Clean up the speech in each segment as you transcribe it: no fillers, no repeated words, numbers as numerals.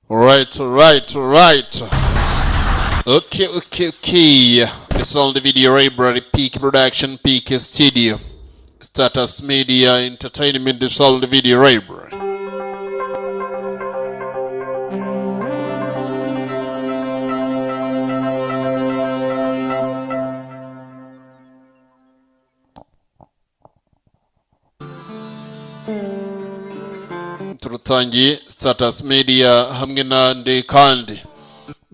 Alright. Okay. It's all the video library, Peak Production, Peak Studio, Status Media Entertainment. It's all the video library. Turutangiye Status Media hamwe na Ndekandi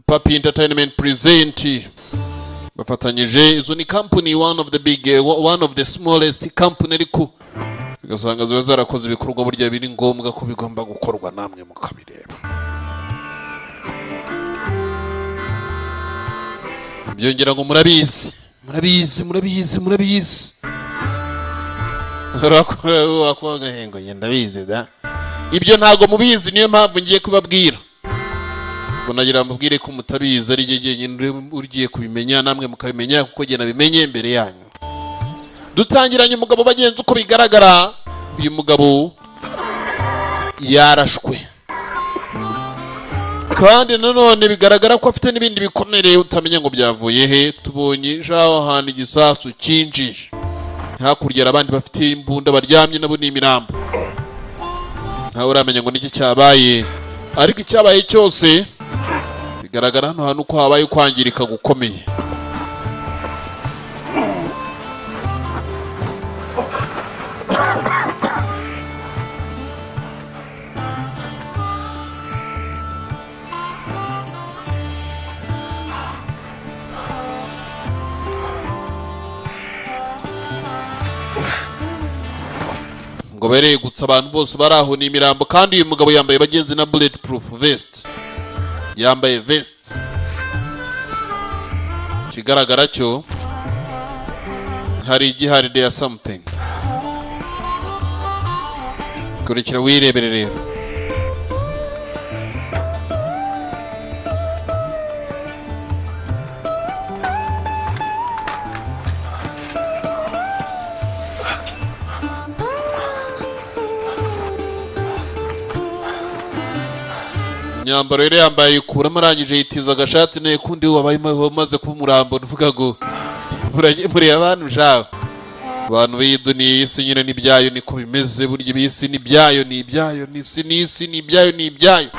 Papi Entertainment present bafatanyije. Izo ni company, one of the smallest company, ariko ugasanga ziba zarakoze ibikorwa burya biri ngombwa ko bigomba gukorwa namwe mukabireba. Byongera ngo murabizi Rakwaga hengo ndabizi da. Ibyo ntago mubizi, niyo mpamvu ngiye kubabwira. Ngo nagira mbabwire ko mutabizi ari jeje ugiye kubimenya namwe mukabimenya kuko je nabimenye imbere yanyu. Dutangiranye umugabo bagenzi uko bigaragara. Uyu mugabo yarashwe, kandi nanone bigaragara ko afite n'ibindi bikomere utamenya ngo byavuye he. Tubonye jaho handi igisasu cyinjije hakurya, abandi bafite imbunda baryamye nabo ni imirambo. Ntawe uramenya ngo niki cyabaye, ariko icyabaye cyose bigaragara hano hantu ko habaye kwangirika gukomeye. Ngo beregutsa abantu bose baraho ni imirambo, kandi uyu mugabo yambaye bagenzi na bulletproof vest. Yambaye vest. Kigaragara cyo hari igihari there something. Kurikira wireberere. Nyambaro yari yambaye ikuramo arangije yitiza agashati ne kundi wabaye maze kuba umurambo. Nvuga ngo muri abantu jaho abantu b'iduniya y'isi nyine n'ibyayo niko bimeze. Burya bisi n'ibyayo n'isi n'ibyayo.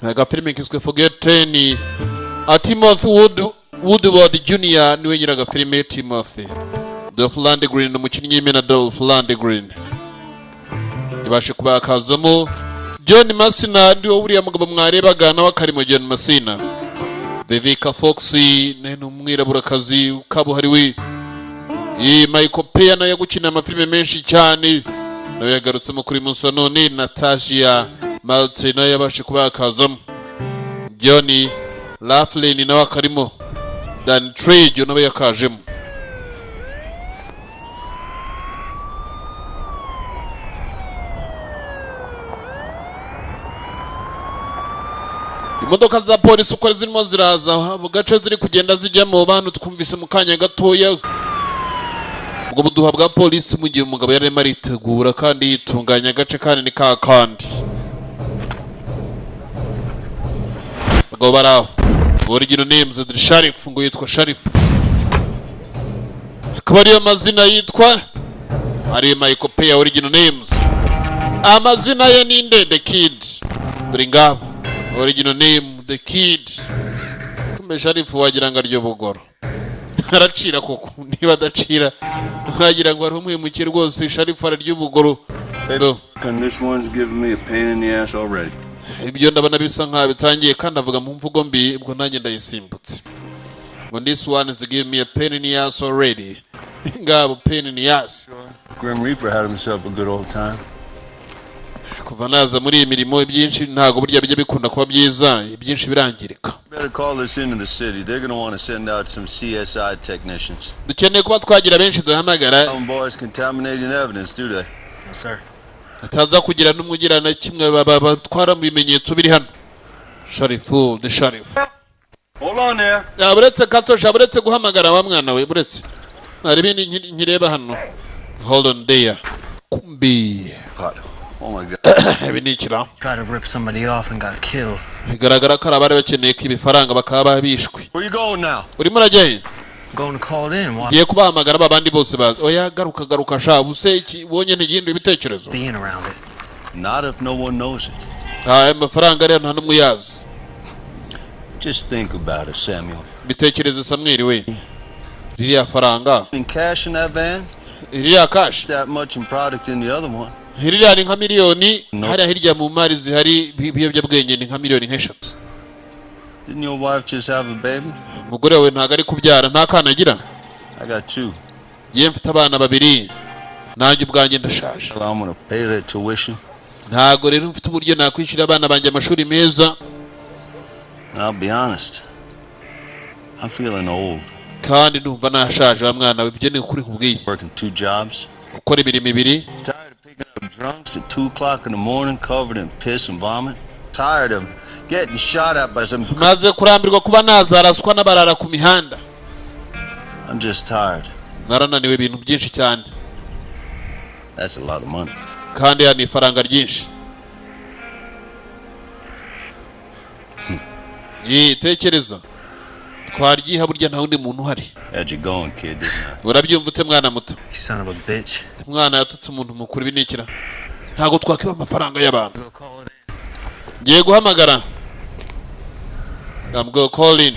Agafilime kiswe Forget 10 Timothy Woodward Jr. niwe nyiraga filime Timothy. Dolph Lundgren umukinnyi w'imena Dolph Lundgren ibashe kubakazamo. John Messina ndiwe buriya mugabo mwarebaga nawe akarimo John Messina. Vivica Fox ne umwiraburakazi ukabuhariwe. Michael Pena nawe yagukina amafilime menshi cyane, nawe yagarutsemo kuri munsi none. Natasha Malte nawe yabashe kubakazamo. Johnny Laughlin nawe akarimo. Dan Trejo nawe yakajemo. Imodoka za polisi uko zirimo ziraza mu gace ziri kugenda zijyamo, abantu twumvise mu kanya gatoya ubwo buduha bwa polisi mu gihe umugabo yarimo aritegura kandi yitunganya agace kandi ni kandi bagabo baraho. Original names the Sharif, ngo yitwa Sharif. Akaba ariyo mazina yitwa ari Michael Pena original names. Amazina ye ni nde? The Kid. Dringa original name The Kid. Kumbe Sharif wagira ngo aryo bugoro. Aracira koko, niba adacira wagira ngo ari umwimukire rwose. Sharif araryo bugoro. And this one's giving me a pain in the ass already. Ibyo ndabona bisa nka bitangiye, kandi avuga mu mvugo mbi ubwo nanjye ndayisimbutse. When this one is giving me a pain in the ass already. Ngabo pain in the ass. Grim Reaper had himself a good old time. Kuva naza muri imirimo ibyinshi ntago burya bijya bikunda kuba byiza, ibyinshi birangirika. Better call this into the city. They're going to want to send out some CSI technicians. Dukeneye kuba twagira benshi duhamagara. Some boys contaminating evidence, do they? Yes, sir. Ataza kugira n'umugirana kimwe batwara mu bimenyetso biri hano. Sharifu, the Sharif. Hold on there. Buretse katosha, buretse guhamagara wa mwana we, buretse. Hari ibindi nkireba hano. Hold on there. Kumbi. Oh my God. Ibinikira. Tried to rip somebody off and got killed. Bigaragara ko abari bakeneye ko ibifaranga bakaba bishwe. Where you going now? Urimo urajyaye? Going to call in. Ngiye kubahamagara babandi bose bazi. Oya garuka sha buse iki bonye ntigindi ibitekerezo. Being around it. Not if no one knows it. Amafaranga rero nta numwe yazi. Just think about it, Samuel. Bitekereze Samuel we. Ririya faranga. In cash in that van? Ririya cash. That much in product in the other one. Ririya ni nka miliyoni. Hariya hirya mu mari zihari biyobyabwenge ni nka miliyoni nk'eshatu. Didn't your wife just have a baby? Umugore we ntago ari kubyara nta kana agira. I got 2. Ngiye mfite abana babiri. Nanjye ubwanjye ndashaje. Well, I'm gonna pay their tuition. Ntago rero mfite uburyo nakwishyura abana banjye amashuri meza. And I'll be honest. I'm feeling old. Kandi ndumva nashaje wa mwana we byo ni ukuri kubwiye. Working 2 jobs. Gukora imirimo ibiri. Tired of picking up drunks at 2 o'clock in the morning covered in piss and vomit. Tired of getting shot at by some... Maze kurambirwa kuba nazaraswa n'abarara ku mihanda. I'm just tired. Narananiwe ibintu byinshi cyane. That's a lot of money. Kandi ya ni ifaranga ryinshi. Tekereza. Twaryiha burya nta wundi muntu uhari. How'd you going, kid? Urabyumva ute mwana muto? You son of a bitch. Mwana yatutse umuntu mukuru binikira. Ntago twakiba amafaranga y'abantu. Ngiye guhamagara. I'm go call in.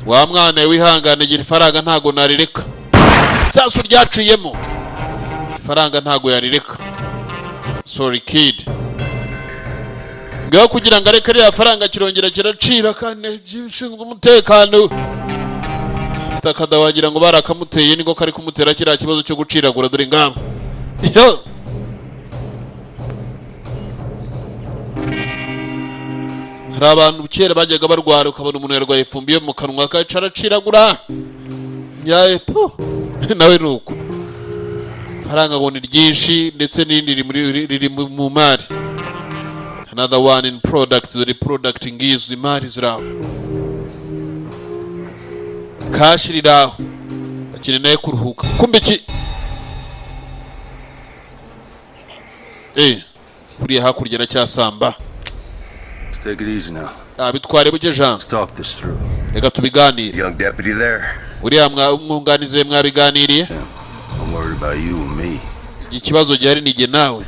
Wa mwana wihangane gira ifaranga ntago narireka. Sasu ryaciyemo. Ifaranga ntago yarireka. Sorry kid. Ngaho kugira ngo areke ya faranga kirongera kiracira kandi gishinzwe umutekano. Afite akadawagira ngo barakamuteye niko kari kumutera kira kibazo cyo guciragura dore ngabo. Yo. Hari abantu kera bajyaga barwara ukabona umuntu yarwaye ifumbiye mu kanwa akacaraciragura. Yae po. Nawe nuko. Faranga ngo ni ryinshi ndetse n'indi riri mu mari. Another one in product, the product ngizo imari ziraho. Kashi riraho. Akine naye kuruhuka. Kumbe ki? Kuriya hakurya na cyasamba. Take it easy now. Bitware buke Jean. Let's talk this through. Reka tubiganire. Young deputy there. Uriya mwunganize mwabiganiriye? I'm worried about you and me. Ikibazo gihari nige nawe.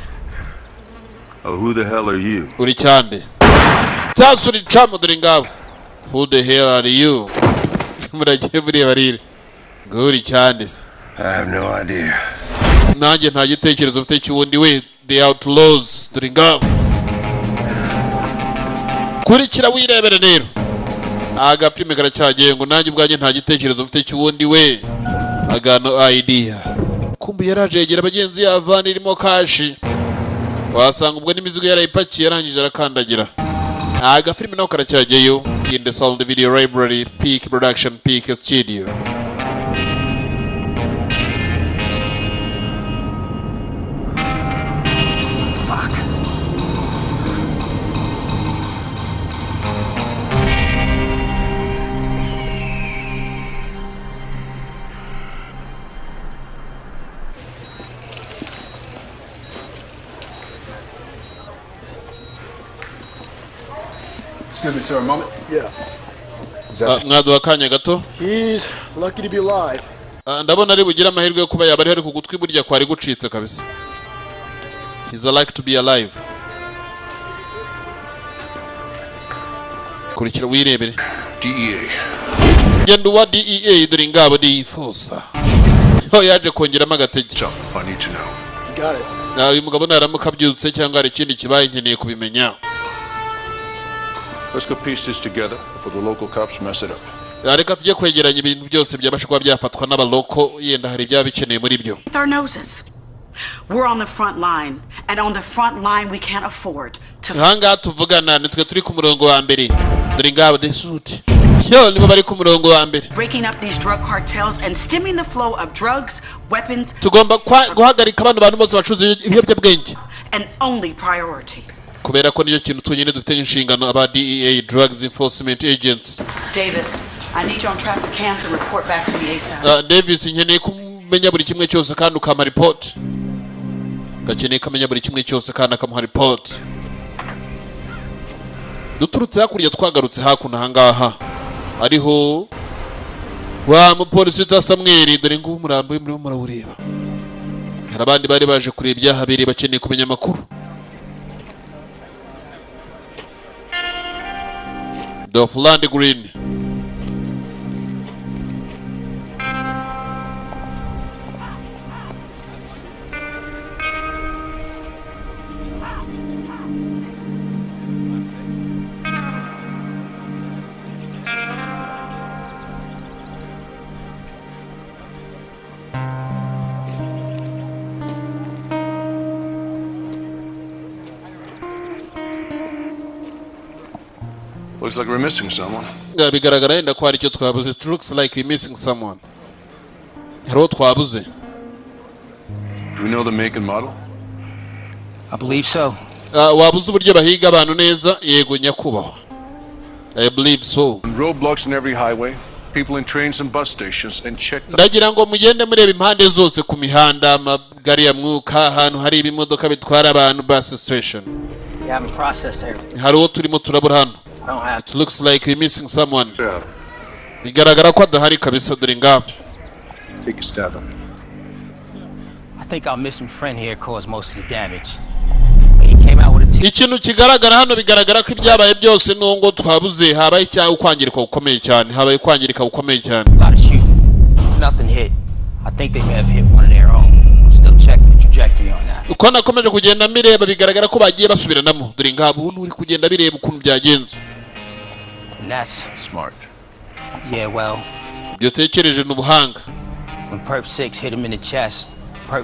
Oh, who the hell are you? Uri cyande. Tasuri chamo dore ngabo. Who the hell are you? Muragiye buriye barire. Nguri cyande. I have no idea. Nanjye nta gitekerezo mfite cyundi we the outlaws dore ngabo. Kurikira wirebere rero. Agapime karacyagiye ngo nanjye ubwanjye nta gitekerezo mfite cyundi we. Agano idea. Kumbi yaraje yegera abagenzi yavana irimo kashi. Wasanga ubwo n'imizigo yarayipakiye yarangije arakandagira. Agafilime nako karacyagiyeyo in the sound video library Peak Production Peak Studio. Fuck. Excuse me, sir, a moment. Yeah. Mwaduha kanya gato. He's lucky to be alive. Ndabona ari bugira amahirwe yo kuba yaba ari ku gutwi burya kwari gucitse kabisa. He's like to be alive. Kurikira wirebere. DEA. Gendo wa DEA dore ngabo di force. Yo yaje kongeramo agatege. So, I need to know. You got it. Uyu mugabo naramukabyutse cyangwa ari ikindi kibaye nkeneye kubimenya. Let's go piece this together before the local cops mess it up. Reka tujye kwegeranya ibintu byose byabasha kuba byafatwa n'abaloko yenda hari byabikeneye muri byo. With our noses. We're on the front line, and on the front line we can't afford to. Hanga tuvugana nitwe turi ku murongo wa mbere. Dore ngabo de suit. Yo nibo bari ku murongo wa mbere. Breaking up these drug cartels and stemming the flow of drugs, weapons. Tugomba guhagarika abantu bose bacuruza ibiyobyabwenge. An only priority. kubera ko niyo kintu twenyine dufite inshingano aba DEA Drugs Enforcement Agents. Davis, I need you on traffic cam to report back to me ASAP. Davis nkeneye kumenya buri kimwe cyose kandi ukama report. Gakeneye kamenya buri kimwe cyose kandi akamuha report. Duturutse hakurya twagarutse hakuno hangaha. Ariho wa mupolisi ta Samuel dore ngo umurambo muri murawureba. Hari abandi bari baje kureba ibyahabere bakeneye kumenya amakuru. Dofland Green. Looks like we're missing someone. Bigaragara yenda ko hari icyo twabuze. It looks like we're missing someone. Haro twabuze. Do we know the make and model? I believe so. Wabuze uburyo bahiga abantu neza? Yego nyakubahwa. I believe so. Roadblocks in every highway, people in trains and bus stations, and check the... Ndagira ngo mugende mureba impande zose ku mihanda, amagari ya mwuka, ahantu hari ibimodoka bitwara abantu, bus station. You haven't processed everything. Hari uwo turimo turabura hano. It looks like we're missing someone. Yeah. Bigaragara ko adahari kabisa dore ngabo. Take a stab at it. I think our missing friend here caused most of the damage. He came out with a team. Ikintu kigaragara hano bigaragara ko ibyabaye byose nongo twabuze habaye cyangwa kwangirika gukomeye cyane. Habaye kwangirika gukomeye cyane. A lot of shooting. Nothing hit. I think they may have hit one of their own. I'm still checking the trajectory on that. Uko nakomeje kugenda mireba bigaragara ko bagiye basubiranamo. Dore ngabo uri kugenda bireba ukuntu byagenze. And that's Smart. yeah, well, Byo tekereje n'ubuhanga. when Perp 6 hit him in the chest,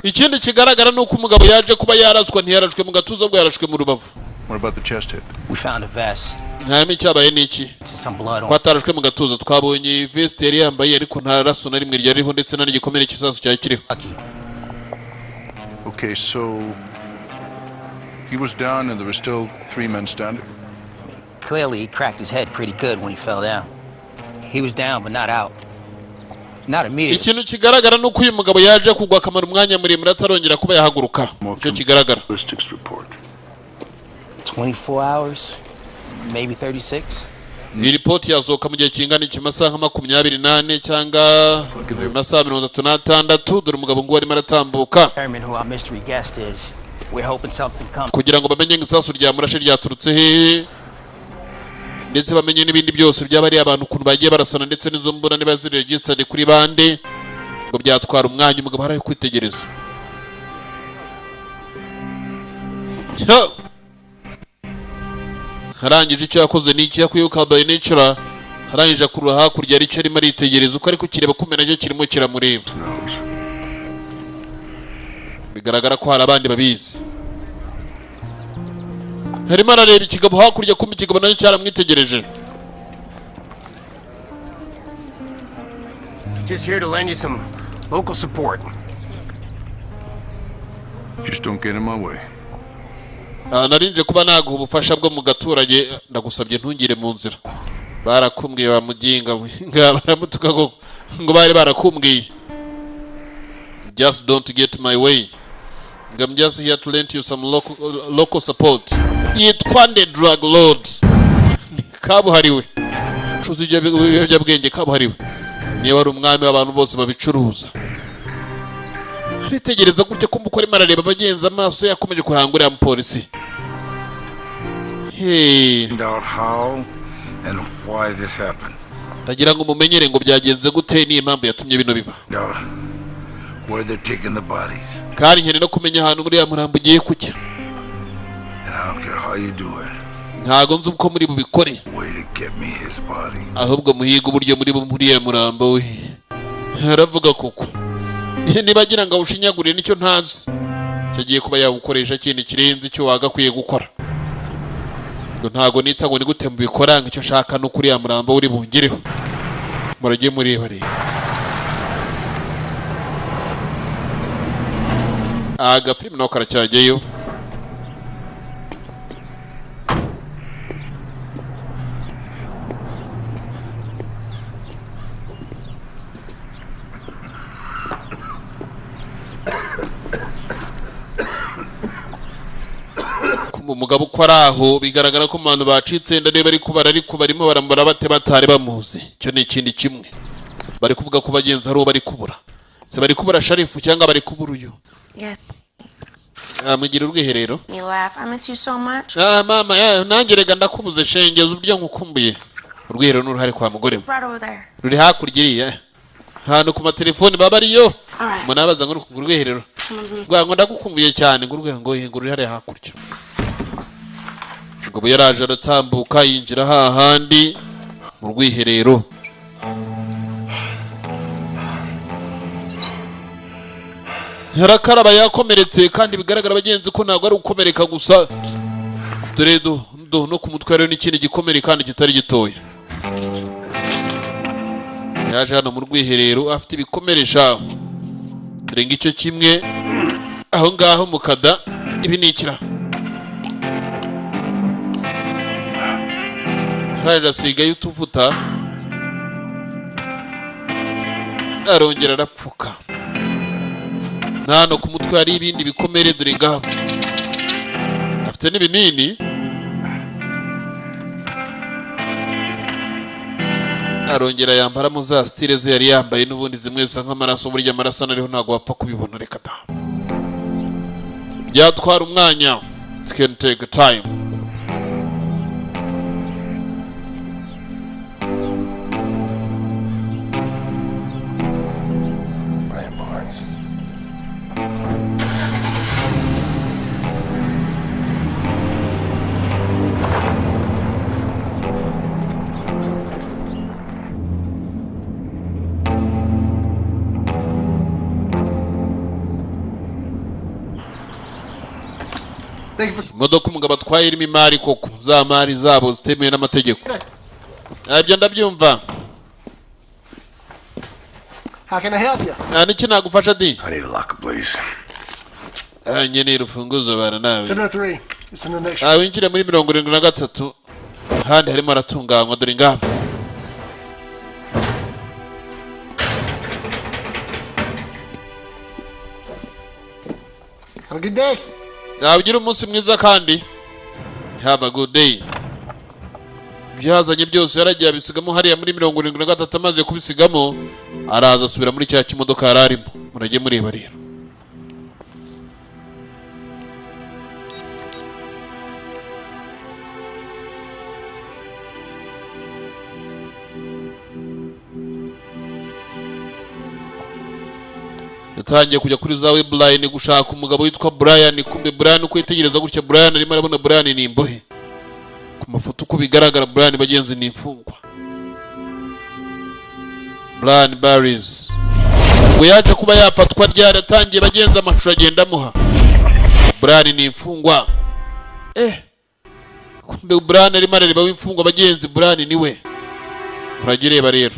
Ikindi kigaragara nuko umugabo yaje kuba yaraswa ntiyarashwe mu gatuza bwo yarashwe mu rubavu. What about the chest hit? we found a vest Nta cyabaye niki. and some blood on Ko it. atarashwe mu gatuza twabonye vest yari yambaye ariko nta raso na rimwe ryariho ndetse na n'igikomere cy'isasu cya kiriho. Lucky. Okay, so he was down and there were still 3 men standing. Clearly, he cracked his head pretty good when he fell down. He was down, but not out. Not immediately. Ikintu kigaragara nuko uyu mugabo yaje kugwa akamara umwanya muremure atarongera kuba yahaguruka. Icyo kigaragara. Ballistics report. 24 hours, maybe 36. Iyi report yazoka mu gihe kingana iki masaha 28 cyangwa masaha 36 dore umugabo ngo arimo aratambuka Determine who our mystery guest is. We're hoping something comes. kugira ngo bamenye isasu rya murashe ryaturutse he ndetse bamenye n'ibindi byose by'abari abantu ukuntu bagiye barasana ndetse n'izo mbona niba ziri registered kuri bande ngo byatwara umwanya umugabo hari kwitegereza. Harangije icyo yakoze n'iki yakuyuka by nature harangije kurura hakurya ari cyo arimo aritegereza uko ari kukireba kumena cyo kirimo kiramureba. Bigaragara ko hari abandi babizi. Harimo arareba ikigabo hakurya kumva ikigabo nacyo cyaramwitegereje. Just here to lend you some local support. Just don't get in my way. Narinje kuba naguha ubufasha bwo mu gaturage ndagusabye ntungire mu nzira. Barakumbwiye bamuginga baramutuka ngo bari barakumbwiye. Just don't get my way. I'm just here to lend you some local support. Yitwa nde drug lord. Kabuhariwe. Cuzi ibyo bwenge kabuhariwe. Niyo wari umwami w'abantu bose babicuruza. Aritegereza gutya ko mukore marareba bagenza amaso yakomeje kuhangurira mu polisi. Hey. Find out how and why this happened. Tagira ngo mumenyere ngo byagenze gute ni impamvu yatumye bino biba. Now, where they're taking the bodies. Kandi nkene no kumenya ahantu muri ya murambo ugiye kujya. And I don't care how you do it. Ntago nzi uko muri bubikore. Way to get me his body. Ahubwo muhiga uburyo muri ya murambo we. Haravuga koko. Nibagira ngo ushinyagurire nicyo ntazi. Cyagiye kuba yagukoresha kintu kirenze cyo wagakwiye gukora. Ntago nita ngo ni gute mubikora ngo icyo shaka no kuri ya murambo uri bungireho. Murage muri bari. Aga film no karacyajyeyo. umugabo uko ari aho bigaragara ko mu bantu bacitse ndareba ariko barimo barambara bate batari bamuzi. Cyo ni ikindi kimwe. Bari kuvuga ko bagenzi ari bari kubura. Se bari kubura Sharifu cyangwa bari kubura uyu. Yes. Mugira urwiherero. You laugh. I miss you so much. Mama, nanjye rega ndakubuze shengeza uburyo nkukumbuye. Urwiherero n'uruhari kwa mugore. Right over there. Ruri hakurya iriya. Hano ku matelefone baba ariyo. Alright. Munabaza ngo urwiherero. Ngo ndagukumbuye cyane ngo ruri hari hakurya. Ngo yaraje aratambuka yinjira hahandi mu rwiherero. Harakaraba yakomeretse kandi bigaragara bagenzi ko ntago ari ukomereka gusa. Dore no ku mutwe rero n'ikindi gikomere kandi kitari gitoya. Yaje hano mu rwiherero afite ibikomeresha. Dore ngicyo kimwe aho ngaho mukada ibi nikira. Harira sigaye utuvuta. Arongera arapfuka. Nano ku mutwe hari ibindi bikomere dore ngaho. Afite n'ibinini. Arongera yambara mu za style ze yari yambaye n'ubundi zimwe zisa nk'amaraso burya amaraso ariho ntago wapfa kubibona reka da. Byatwara umwanya. It can take time. Brian Barnes. Imodoka umugabo atwaye irimo imari koko za mari zabo zitemewe n'amategeko. Ibyo ndabyumva. How can I help you? Niki nagufasha di? I need a locker, please. Nyene urufunguzo bara nawe. 703. It's in the next. Winjire muri 73. Handi harimo aratunganywa dore ngaho. Have a good day. Ugira umunsi mwiza kandi. Have a good day. Byazanye byose yaragiye abisigamo hariya muri 73 amaze kubisigamo araza asubira muri cya kimodoka yararimo. Murage mureba rero. Yatangiye kujya kuri za webline gushaka umugabo witwa Brian. Kumbe Brian uko yitegereza gutya Brian arimo arabona Brian ni imbohe. Ku mafoto uko bigaragara Brian bagenzi ni imfungwa. Brian Barris ngo yaje kuba yafatwa ryaratangiye bagenzi amashusho agenda amuha. Brian ni imfungwa. Kumbe Brian arimo arareba w'imfungwa bagenzi Brian niwe. Uragireba rero.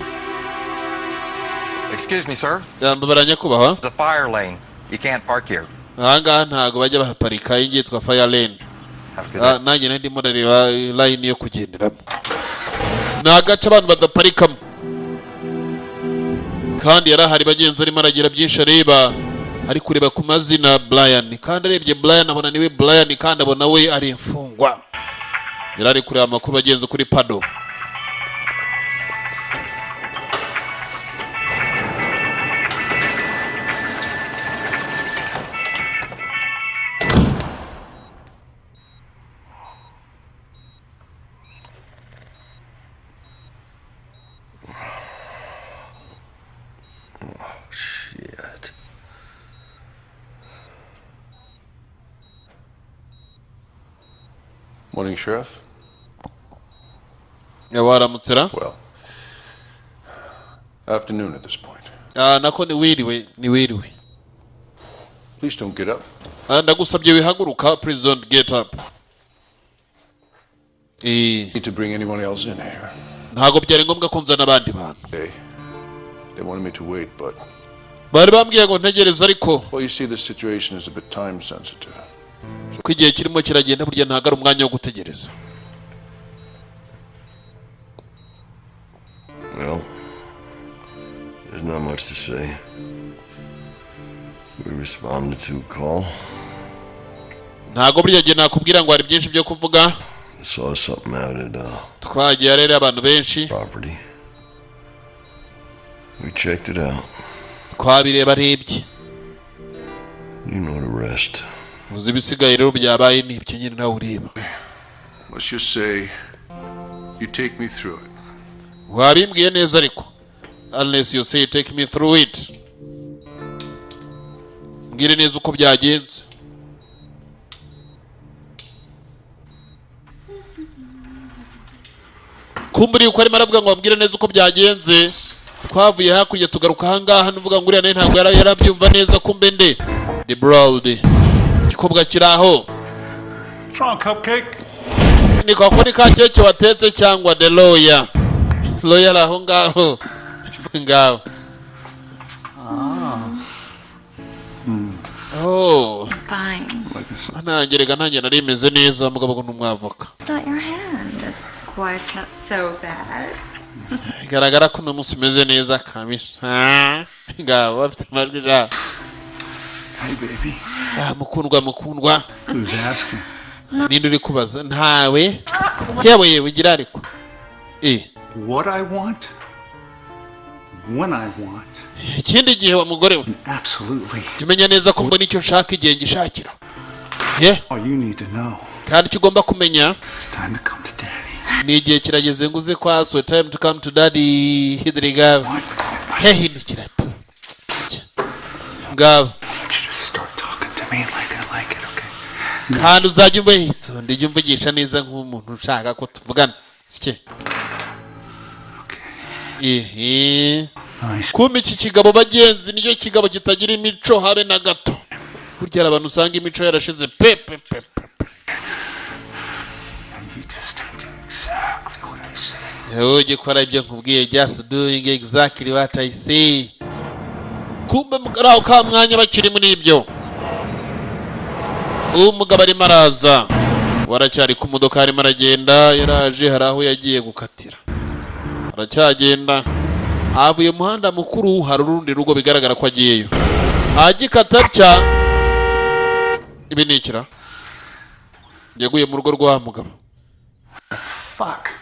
Excuse me, sir. Baranya kubahwa. It's a fire lane. You can't park here. Aha ntago bajya bahaparika yitwa fire lane. Nanjye nandi murareba line yo kugenderamo. Nagaca abantu badaparikamo. Kandi yarahari bagenzi arimo aragira byinshi areba. Ari kureba ku mazina Brian. Kandi arebye Brian abona niwe Brian kandi abona we ari imfungwa. Yarari kureba amakuru bagenzi kuri Pado. Shit. Morning, Sheriff. Waramutse. Well, afternoon at this point. Nako ni wiriwe. Please don't get up. Ndagusabye wihaguruka, please don't get up. Need to bring anyone else in here. Ntago byari ngombwa ko nzana abandi bantu. They wanted me to wait, but bari bambwiye ngo ntegereza ariko. Well, you see, the situation is a bit time sensitive. Ko igihe kirimo kiragenda burya ntago ari umwanya wo gutegereza. Well, there's not much to say. We responded to a call. ntago burya gihe nakubwira ngo hari byinshi byo kuvuga. Saw something out at twagiye rero abantu benshi property. We checked it out. twabireba rebye. You know the rest. uzi bisigaye rero byabaye n'ibyo nyine nawe ureba. Let's just say you take me through it. wabimbwiye neza ariko unless you say take me through it. mbwire neza uko byagenze. kumburi uko arimo aravuga ngo wabwire neza uko byagenze. twavuye hakurya tugaruka ahangaha nuvuga ngo uriya nawe ntabwo yarabyumva neza kumbe nde the broad igikobwa kiraho. Strong cupcake. ni kwa ni ka keke watetse cyangwa the lawyer aho ngaho ngaho. oh Fine. nangerega nanjye nari meze neza mugabo ngo n'umwavoka. It's not your hand. Why, it's not so bad. bigaragara ko n'umunsi umeze neza kabisa. ngaho bafite amajwi ja. Hey, baby. mukundwa. Who's asking? ninde uri kubaza ntawe. yewe ugira ariko What I want, when I want. ikindi gihe wa mugore we Absolutely. tumenya neza ko mbona icyo nshaka igihe ngishakira. All you need to know. kandi icyo ugomba kumenya It's time to come to daddy. ni igihe kirageze ngo uze kwa so time to come to daddy. hidriga hindukira ngabo. Start talking to me like I like it, okay? kandi uzajya umva hitonde ijya umvugisha neza nk'umuntu ushaka ko tuvugana sike. Nice. kumbe iki kigabo bagenzi nicyo kigabo kitagira imico habe na gato. burya hari abantu usanga imico yarashize pe. You just do exactly what I say. ujye ukora ibyo nkubwiye just doing exactly what I say. kumbe mugaraho ka mwanya bakiri muri ibyo. umugabo arimo araza waracyari ku modoka arimo aragenda yaraje hari aho yagiye gukatira aracyagenda havuye umuhanda mukuru hari urundi rugo bigaragara ko agiyeyo agikata cya ibi nikira yaguye mu rugo rwa mugabo. Fuck.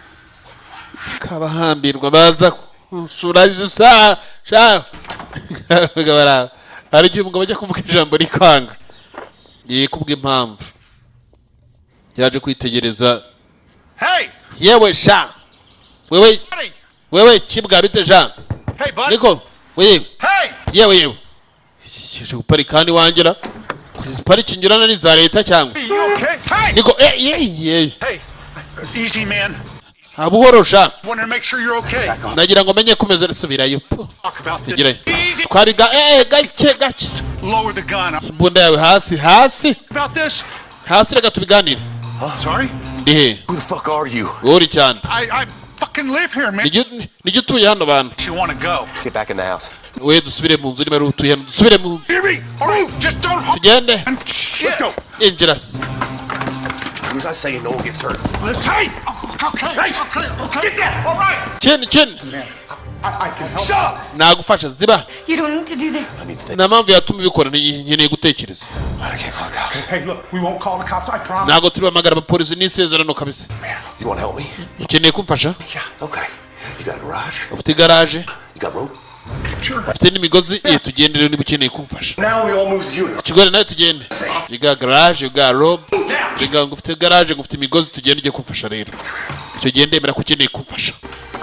kabahambirwa baza kusura isa sha gabara ari cyo umugabo ajya kuvuga ijambo rikanga yikubwa impamvu yaje kwitegereza. Hey! yewe sha wewe kibwa bite Jean. Hey, bud. niko wewe Hey! yewe cyo guparika kandi wangera kuziparika inyurana ni za leta cyangwa You okay? Hey! niko Hey! Easy, man. abuhorosha Wanted to make sure you're okay. nagira ngo menye kumeze risubirayo. Talk about this. Nigire Easy. twariga gake Lower the gun. imbunda yawe hasi About this. reka tubiganire. Sorry? ndihe Who the fuck are you? uri cyane I fucking live here, man. nijye utuye hano bantu. You want to go? Get back in the house. we dusubire mu nzu niba ari utuye hano dusubire mu nzu Hear me? All right, just don't tugende Shit. Let's go. injira se. Who's I saying no one gets hurt? Let's hey! Okay, okay. Get that! All right! chin I can help. Shut up! nagufasha ziba You don't need to do this. nta mpamvu yatuma ubikora nkeneye gutekereza. I can't call the cops. Hey, look, we won't call the cops, I promise. ntabwo turi bamagara abapolisi n'isezerano kabisa. You want to help me? ukeneye kumfasha. Yeah. Okay. You got a garage? ufite igaraje You got rope? ufite n'imigozi tugende rero niba ukeneye kumfasha. Now we all move the unit. ikigore nawe tugende. you got garage you got rope ngo ufite garage ngo ufite imigozi tugende ujye kumfasha rero. icyo gihe ndemera ko ukeneye kumfasha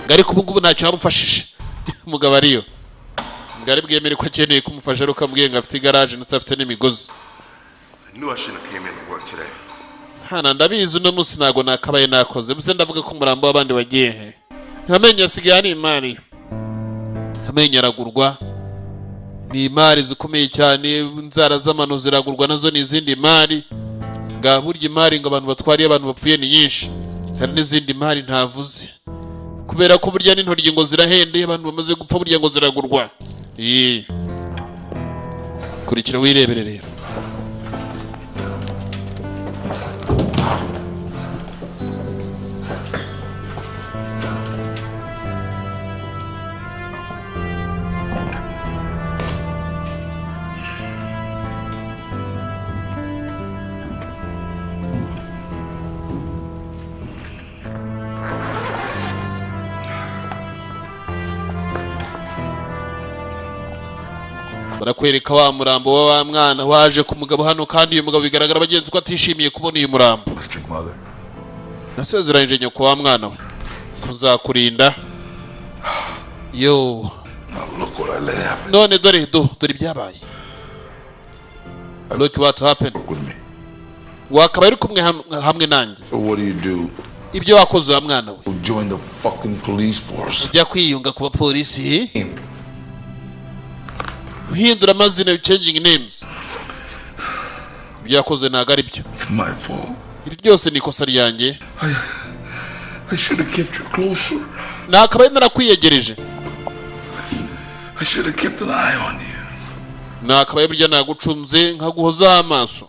ngari kubu ngubu ntacyo wamufashije umugabo ariyo ngari bwemere ko akeneye kumufasha rero ukambwiye ngo afite garage ndetse afite n'imigozi. I knew I shouldn't have came in to work today. hana ndabizi uno munsi ntago nakabaye nakoze buse ndavuga ko umurambo w'abandi wagiye he. amenyo asigaye ari imari amenyo aragurwa ni imari zikomeye cyane inzara z'amano ziragurwa nazo ni izindi imari nga burya imari ngo abantu batwariye abantu bapfuye ni nyinshi hari n'izindi imari ntavuze kubera ko burya n'intoryi ngo zirahende abantu bamaze gupfa burya ngo ziragurwa. kurikira wirebere rero. barakwereka wa murambo wa mwana waje ku mugabo hano, kandi uyu mugabo bigaragara bagenzi ko atishimiye kubona uyu murambo. Nasezeranyije nyoko wa mwana we ko nzakurinda. Yo, none dore ibyabaye. Look what happened. Wakaba uri kumwe hamwe nanjye. Ibyo wakoze wa mwana we. Ujya kwiyunga kuba polisi. Uhindura amazina, changing names. Ibyo yakoze ntago ari byo. Iri ryose ni ikosa ryanjye. I should have kept you closer. Nakaba narakwiyegereje. I should have kept an eye on you. Nakaba burya nagucunze nkaguhoza amaso.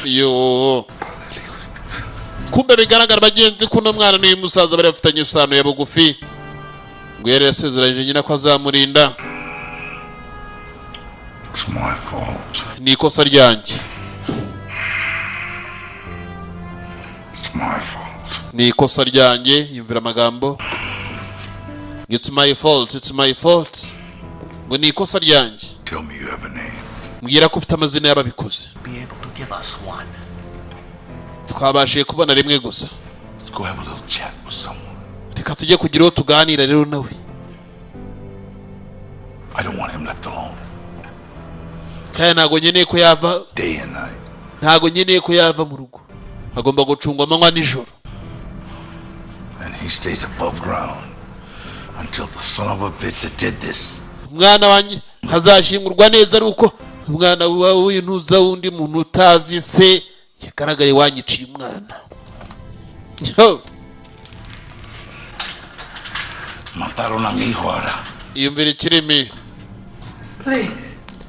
Yo, kumbe bigaragara bagenzi kuno mwana n'uyu musaza bari bafitanye isano ya bugufi. Ngo yari yasezeranyije nyina ko azamurinda. It's my fault. Ni ikosa ryanjye. It's my fault. Ni ikosa ryanjye. Yumvira amagambo. It's my fault, it's my fault. Ngo ni ikosa ryanjye. Tell me you have a name. Mbwira ko ufite amazina y'ababikoze. Be able to give us one. Twabashije kubona rimwe gusa. Let's go have a little chat with someone. Reka tujye kugira uwo tuganira rero nawe. I don't want him left alone. Kandi ntago nkeneye ko yava day and night. Ntago nkeneye ko yava mu rugo. Agomba gucungwa amanywa nijoro. And he stays above ground until the son of a bitch that did this. Mwana wanjye hazashingurwa neza ari uko umwana wawe ntuza wundi muntu utazi se yagaragaye wanyiciye umwana. Mataron a mi hijo ahora. Iyumvira ikirimi.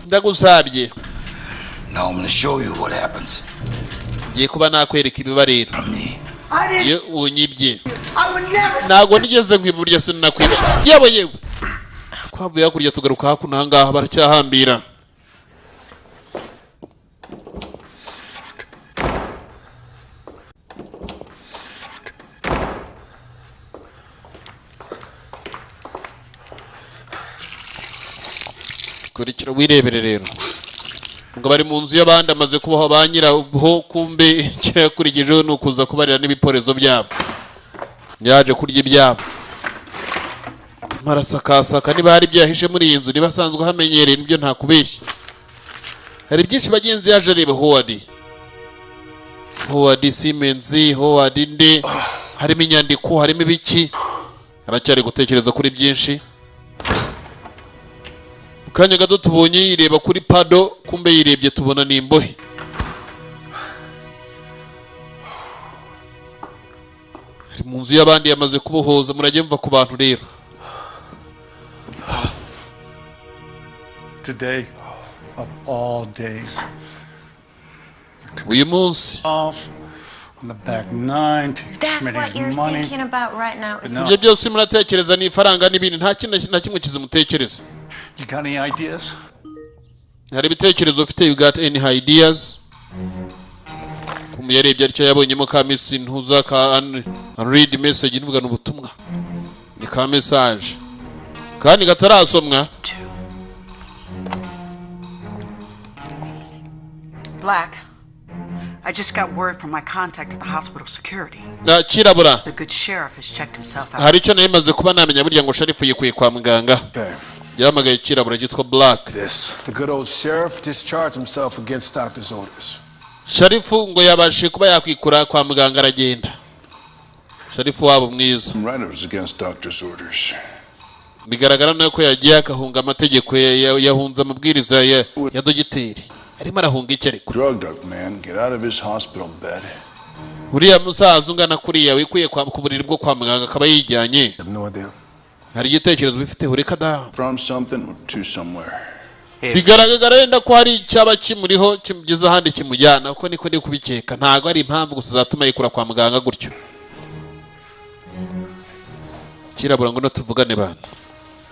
Ndagusabye. Now I'm going to show you what happens. Ngiye kuba nakwereka ibibariro. Iyo unyibye. Ntago nigeze nkwiburya sinakwisha. Yewe. Kwavuye hakurya tugaruka hakuno ahangaha baracyahambira. Kurikira wirebere rero. Ngo bari mu nzu y'abandi amaze kubaho banyiraho, kumbe cyakurikijeho no kuza kubarira n'ibiporezo byabo. Yaje kurya ibyabo. Marasakasaka niba hari byahishe muri iyi nzu nibasanzwe hamenyereye nibyo nta kubeshya. Hari byinshi bagenzi yaje areba Howard Siemens, Howard nde, harimo inyandiko, harimo ibiki. Aracyari gutekereza kuri byinshi. Kanya gato tubonye yireba kuri pado, kumbe yirebye tubona ni imbohe. Ari mu nzu y'abandi yamaze kubohoza, murajye mva ku bantu rero. Today of all days. Uyu munsi. Off on the back nine. That's what you're thinking about right now. Ibyo byose muratekereza ni ifaranga n'ibindi, nta kintu na kimwe kizimutekereza. You got any ideas? Hari ibitekerezo ufite? You got any ideas? Kumuyarebye aricyo yabonyemo ka message ntuza ka unread message nivuga n'ubutumwa. Ni ka message. Kandi gatarasomwa. Black, I just got word from my contact at the hospital security. Kirabura. The good sheriff has checked himself out. Hari icyo namaze kuba namenya burya ngo Sharifu yikuye kwa muganga. Yamagaye kirabura cyitwa Black. The good old sheriff discharged himself against doctor's orders. Sharifu ngo yabashije kuba yakwikura kwa muganga aragenda. Sharifu wabo mwiza. Writers against doctor's orders. Bigaragara nuko yagiye akahunga amategeko yahunza amabwiriza ya dogiteri. Arimo arahunga iki ariko? Drugged up man, get out of his hospital bed. Uriya musaza ungana kuriya wikuye ku buriri bwo kwa muganga akaba yijyanye. Hari igitekerezo bifite ureka da. From something to somewhere. Bigaragara yenda ko hari icyaba kimuriho kimugeza ahandi kimujyana, kuko niko ndi kubikeka. Ntago ari impamvu gusa zatuma yikura kwa muganga gutyo. Kirabura ngo no tuvugane bana.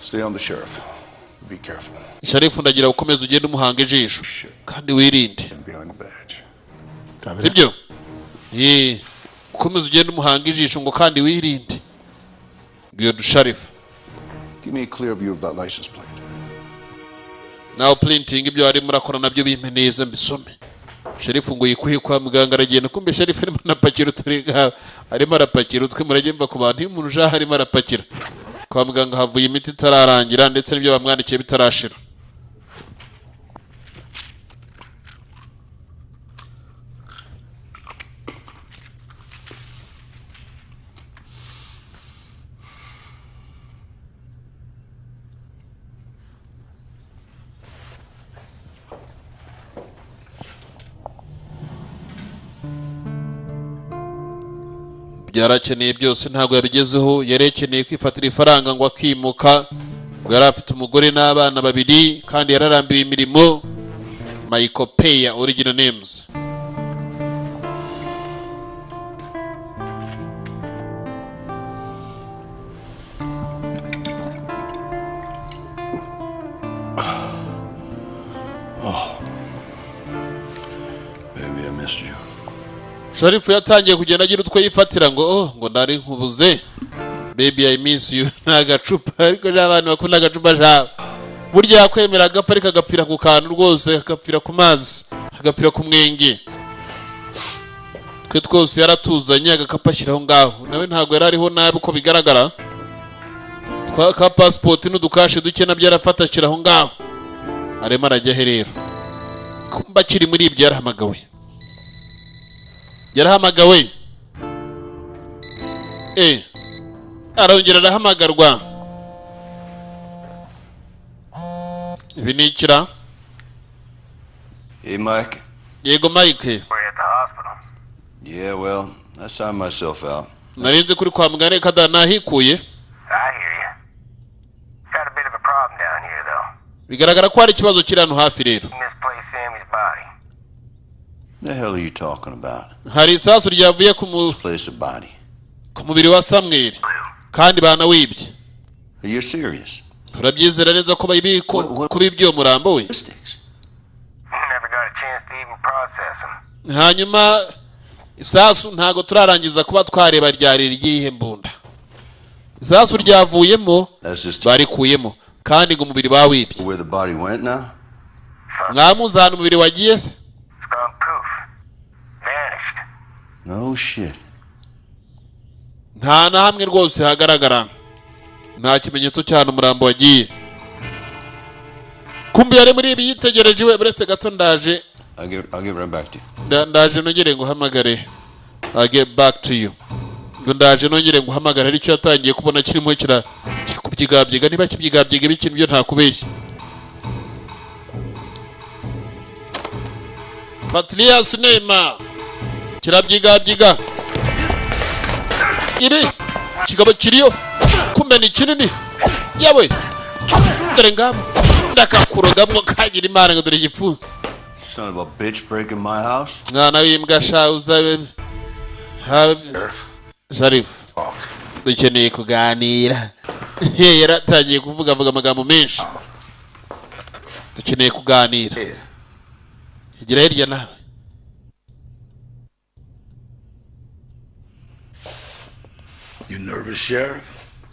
Stay on the sheriff. Be careful. Sharifu ndagira ukomeza ugende umuhanga ijisho kandi wirinde. Sibyo? Ukomeza ugende umuhanga ijisho ngo kandi wirinde. Ngiyo du Sharifu. Give me a clear view of that license plate. Now printing ibyo ari murakora nabyo bimpe neza mbisome. Sherifu ngo yikuye kwa muganga aragenda kumbe Sherifu arimo anapakira uturiga arimo arapakira utwe murage mva ku bantu y'umuntu jaha arimo arapakira. Kwa muganga havuye imiti itararangira ndetse n'ibyo bamwandikiye bitarashira. Byarakeneye byose ntago yabigezeho yarekeneye kwifatira ifaranga ngo akimuka ngo yari afite umugore n'abana babiri kandi yararambiwe imirimo. Michael Peya original names. Baby, I missed you. Sharifu yatangiye kugenda agira utwo yifatira ngo ngo ndari nkubuze. Baby I miss you nagacupa ariko n'abantu bakunda agacupa jaho. Burya yakwemera agapfa ariko agapfira ku kantu rwose agapfira ku mazi agapfira ku mwenge. Twe twose yaratuzanye agakapashiraho ngaho nawe ntago yarariho nabi uko bigaragara. Ka passport n'udukashi duke nabyo yarafatashiraho ngaho. Arema arajya herero. Kumba kiri muri ibyo yarahamagawe. Yarahamagawe. Arongera arahamagarwa. Vinikira. Hey, Mike. Yego Mike. We're at the hospital. Yeah, well, I signed myself out. Narinze kuri kwa muganga kada nahikuye. I hear you. Got a bit of a problem down here, though. Bigaragara ko hari ikibazo kiri hano hafi rero. Misplaced Sammy's body. The hell are you talking about? Hari isasu ryavuye Place a body. Ku mubiri wa Samuel kandi banawibye. Are you serious? Urabyizera neza ko bayibiko kuri ibyo murambo we? Never got a chance to even process them. Hanyuma isasu ntago turarangiza kuba twareba ryari rigiye mbunda. Isasu ryavuyemo barikuyemo kandi ngo umubiri bawibye. Where the body went now? Mwamuzana umubiri wagiye se? No shit. Nta na hamwe rwose hagaragara. Nta kimenyetso cyane umurambo wagiye. Kumbi yari muri ibi yitegereje we buretse gato ndaje. I'll give right back to you. Ndaje nongere nguhamagare. I'll get back to you. Ndaje nongere nguhamagare aricyo yatangiye kubona kirimo kira kubyigabyiga niba kibyigabyiga bikintu byo nta kubeshya. Patrias Neymar kirabyigabyiga iri kigabo kiriyo kumbe ni kinini yawe dore ngabo ndakakurogamwo kagira imana ngo dore igipfuza. Son of a bitch breaking my house. Mwana w'imbwa shauza Sharif dukeneye kuganira. Yaratangiye kuvuga amagambo menshi. Dukeneye kuganira. Igira hirya nawe. You nervous, Sheriff?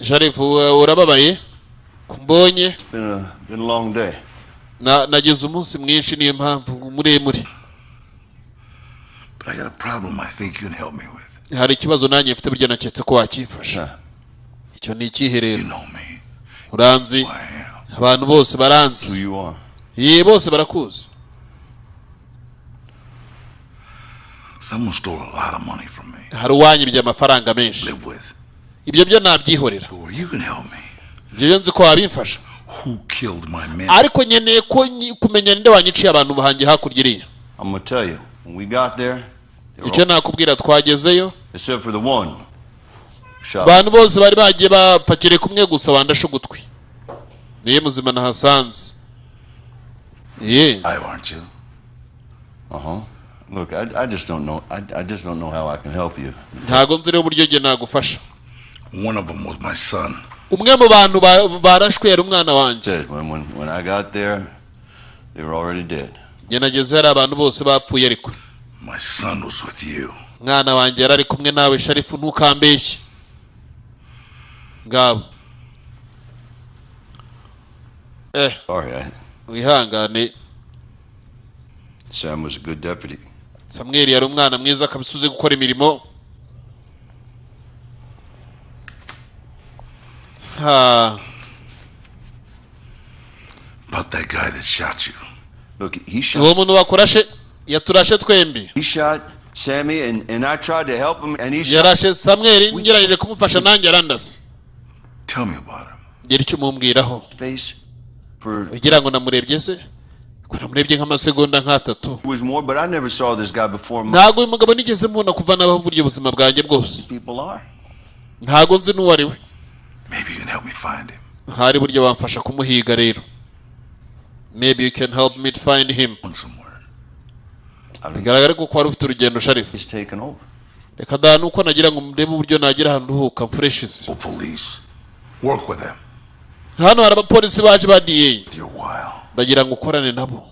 Sharif urababaye? Kumbonye? Been a long day. Nagize umunsi mwinshi niyo mpamvu muremure. But I got a problem I think you can help me with. Hari ikibazo nanjye mfite buryo naketse ko wakimfasha. Icyo ni ikiherero. Uranzi? Abantu bose baranzi. Ye bose barakuzi. Someone stole a lot of money from me. Hari uwanyibye amafaranga menshi. Ibyo byo nabyihorera. You can help me. Ibyo nzi ko wabimfasha. Who killed my man? Ariko nyeneye ko kumenya nde wanyiciye abantu bahange hakurya iriya. I'm gonna tell you, when we got there, icyo nakubwira twagezeyo, except for the one. Abantu bose bari bagiye bapakire kumwe gusa bandashe gutwi. Niye muzima na hasanze. I want you. Look, I just don't know. I just don't know how I can help you. Ntago nzire uburyo nge nagufasha. One of them was my son. Umwe mu bantu barashwe yari umwana wanjye. When I got there, they were already dead. Nge nageze hari abantu bose bapfuye ariko. My son was with you. Mwana wanjye yari kumwe nawe Sharifu ntukambeshye. Ngabo. Sorry, wihangane. Sam was a good deputy. Samuel yari umwana mwiza kabisa uzi gukora imirimo. About that guy that shot you. Look, he shot. Uwo muntu wakurashe yaturashe twembi. He shot Sammy and I tried to help him and he shot. Yarashe Samuel ngerageje kumufasha nanjye arandasa. Tell me about him. Gira icyo mumbwiraho. Face for. Ugira ngo namurebye se? Ko namurebye nk'amasegonda nk'atatu. Was more, but I never saw this guy before. Ntago uyu mugabo nigeze mbona kuva nabaho buryo buzima bwanjye bwose. People are. Ntago nzi n'uwo ari we. Maybe you can help me find him. Hari buryo bamfasha kumuhiga rero. Maybe you can help me to find him. Bigaragara ko kwari ufite urugendo Sharif. He's taken over. Reka da nuko nagira ngo murebe uburyo nagira ahantu huka freshes. Police. Work with them. Hano hari abapolisi baje ba DA. Bagira ngo ukorane nabo.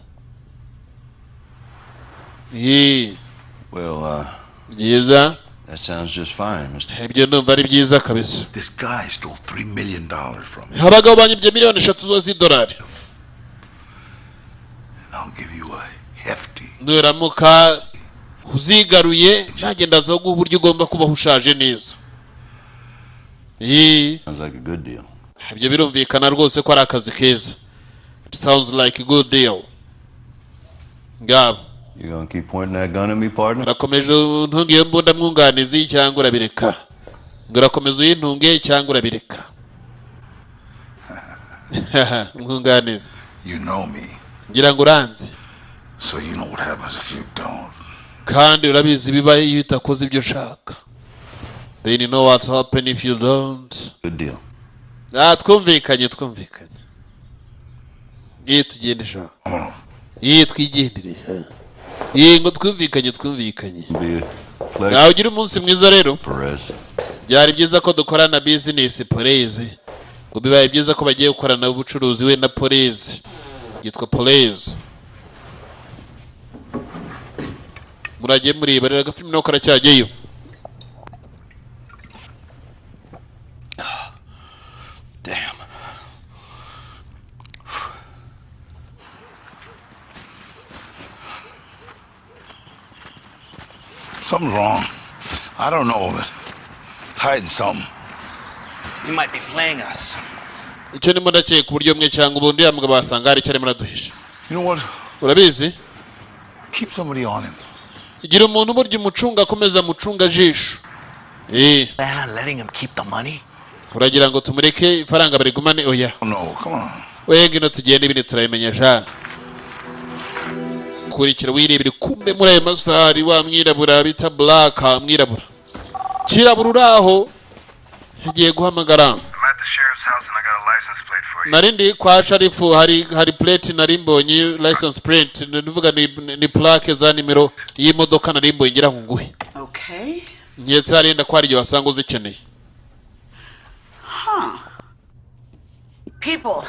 Well, byiza. That sounds just fine, Mr. Ibyo ndumva ari byiza kabisa. This guy stole $3 million from me. Abagabo banyibye miliyoni 3 z'idolari. I'll give you a hefty. Nuramuka uzigaruye nagenda zo uburyo ugomba kubaho ushaje neza. Sounds like a good deal. Ibyo birumvikana rwose ko ari akazi keza. It sounds like a good deal. Ngabo. You gonna keep pointing that gun at me, partner? Urakomeje ntungiye mbunda mwunganizi cyangwa urabireka. Ngurakomeza uyintunge cyangwa urabireka. Mwunganizi. You know me. Ngira ngo uranzi. So you know what happens if you don't. Kandi urabizi biba iyo utakoze ibyo ushaka. Then you know what happen if you don't. Good deal. Twumvikanye. Tugendesha. Twigendere. Ngo twumvikanye. Nawe ugira umunsi mwiza rero. Perez. Byari byiza ko dukorana business Perez. Ngo bibaye byiza ko bagiye gukorana ubucuruzi we na Perez. Yitwa Perez. Muragiye muriba rero agafilm no karacyajyeyo. Damn. Something's wrong. I don't know, but hiding something. You might be playing us. Icyo ni ndakeka ku buryo mwe cyangwa ubundi yamwe basanga ari cyane muraduhisha. You know what? Urabizi? Keep somebody on him. Igira umuntu buryo umucunga akomeza mucunga jisho. Plan on letting him keep the money? Uragira ngo tumureke ifaranga barigumane oya. No, come on. Wege no tugende ibindi turayimenya ja. Kurikira wirebere kumbe muri ayo masari wa mwirabura bita Black mwirabura. Kirabura uraho yagiye guhamagara. Narindi kwa Sharifu hari plate narimbonye license plate ndivuga ni plaque za nimero y'imodoka narimbonye ngira ngunguhe. Okay. Nyetse arenda kwari ryo wasanga uzikeneye. People,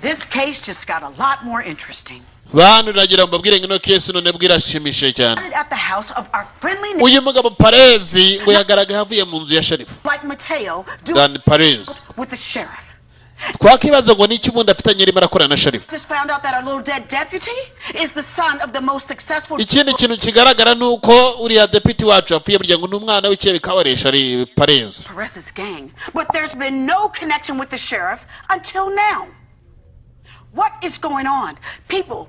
this case just got a lot more interesting. Bantu nagira mbabwire ngino case none bwirashimishe cyane. At the house of our friendly Uyu mugabo Perez ngo yagaragaye avuye mu nzu ya Sharifu. like Mateo Dan Perez. with the sheriff. Twakibaza ngo niki ubundi afitanye rimwe arakora na Sharifu. Just found out that our little dead deputy is the son of the most successful. Ikindi kintu kigaragara nuko uriya deputy wacu apfuye burya ngo n'umwana w'icyebi kabaresha ari Perez. Perez's gang, but there's been no connection with the sheriff until now. What is going on? People,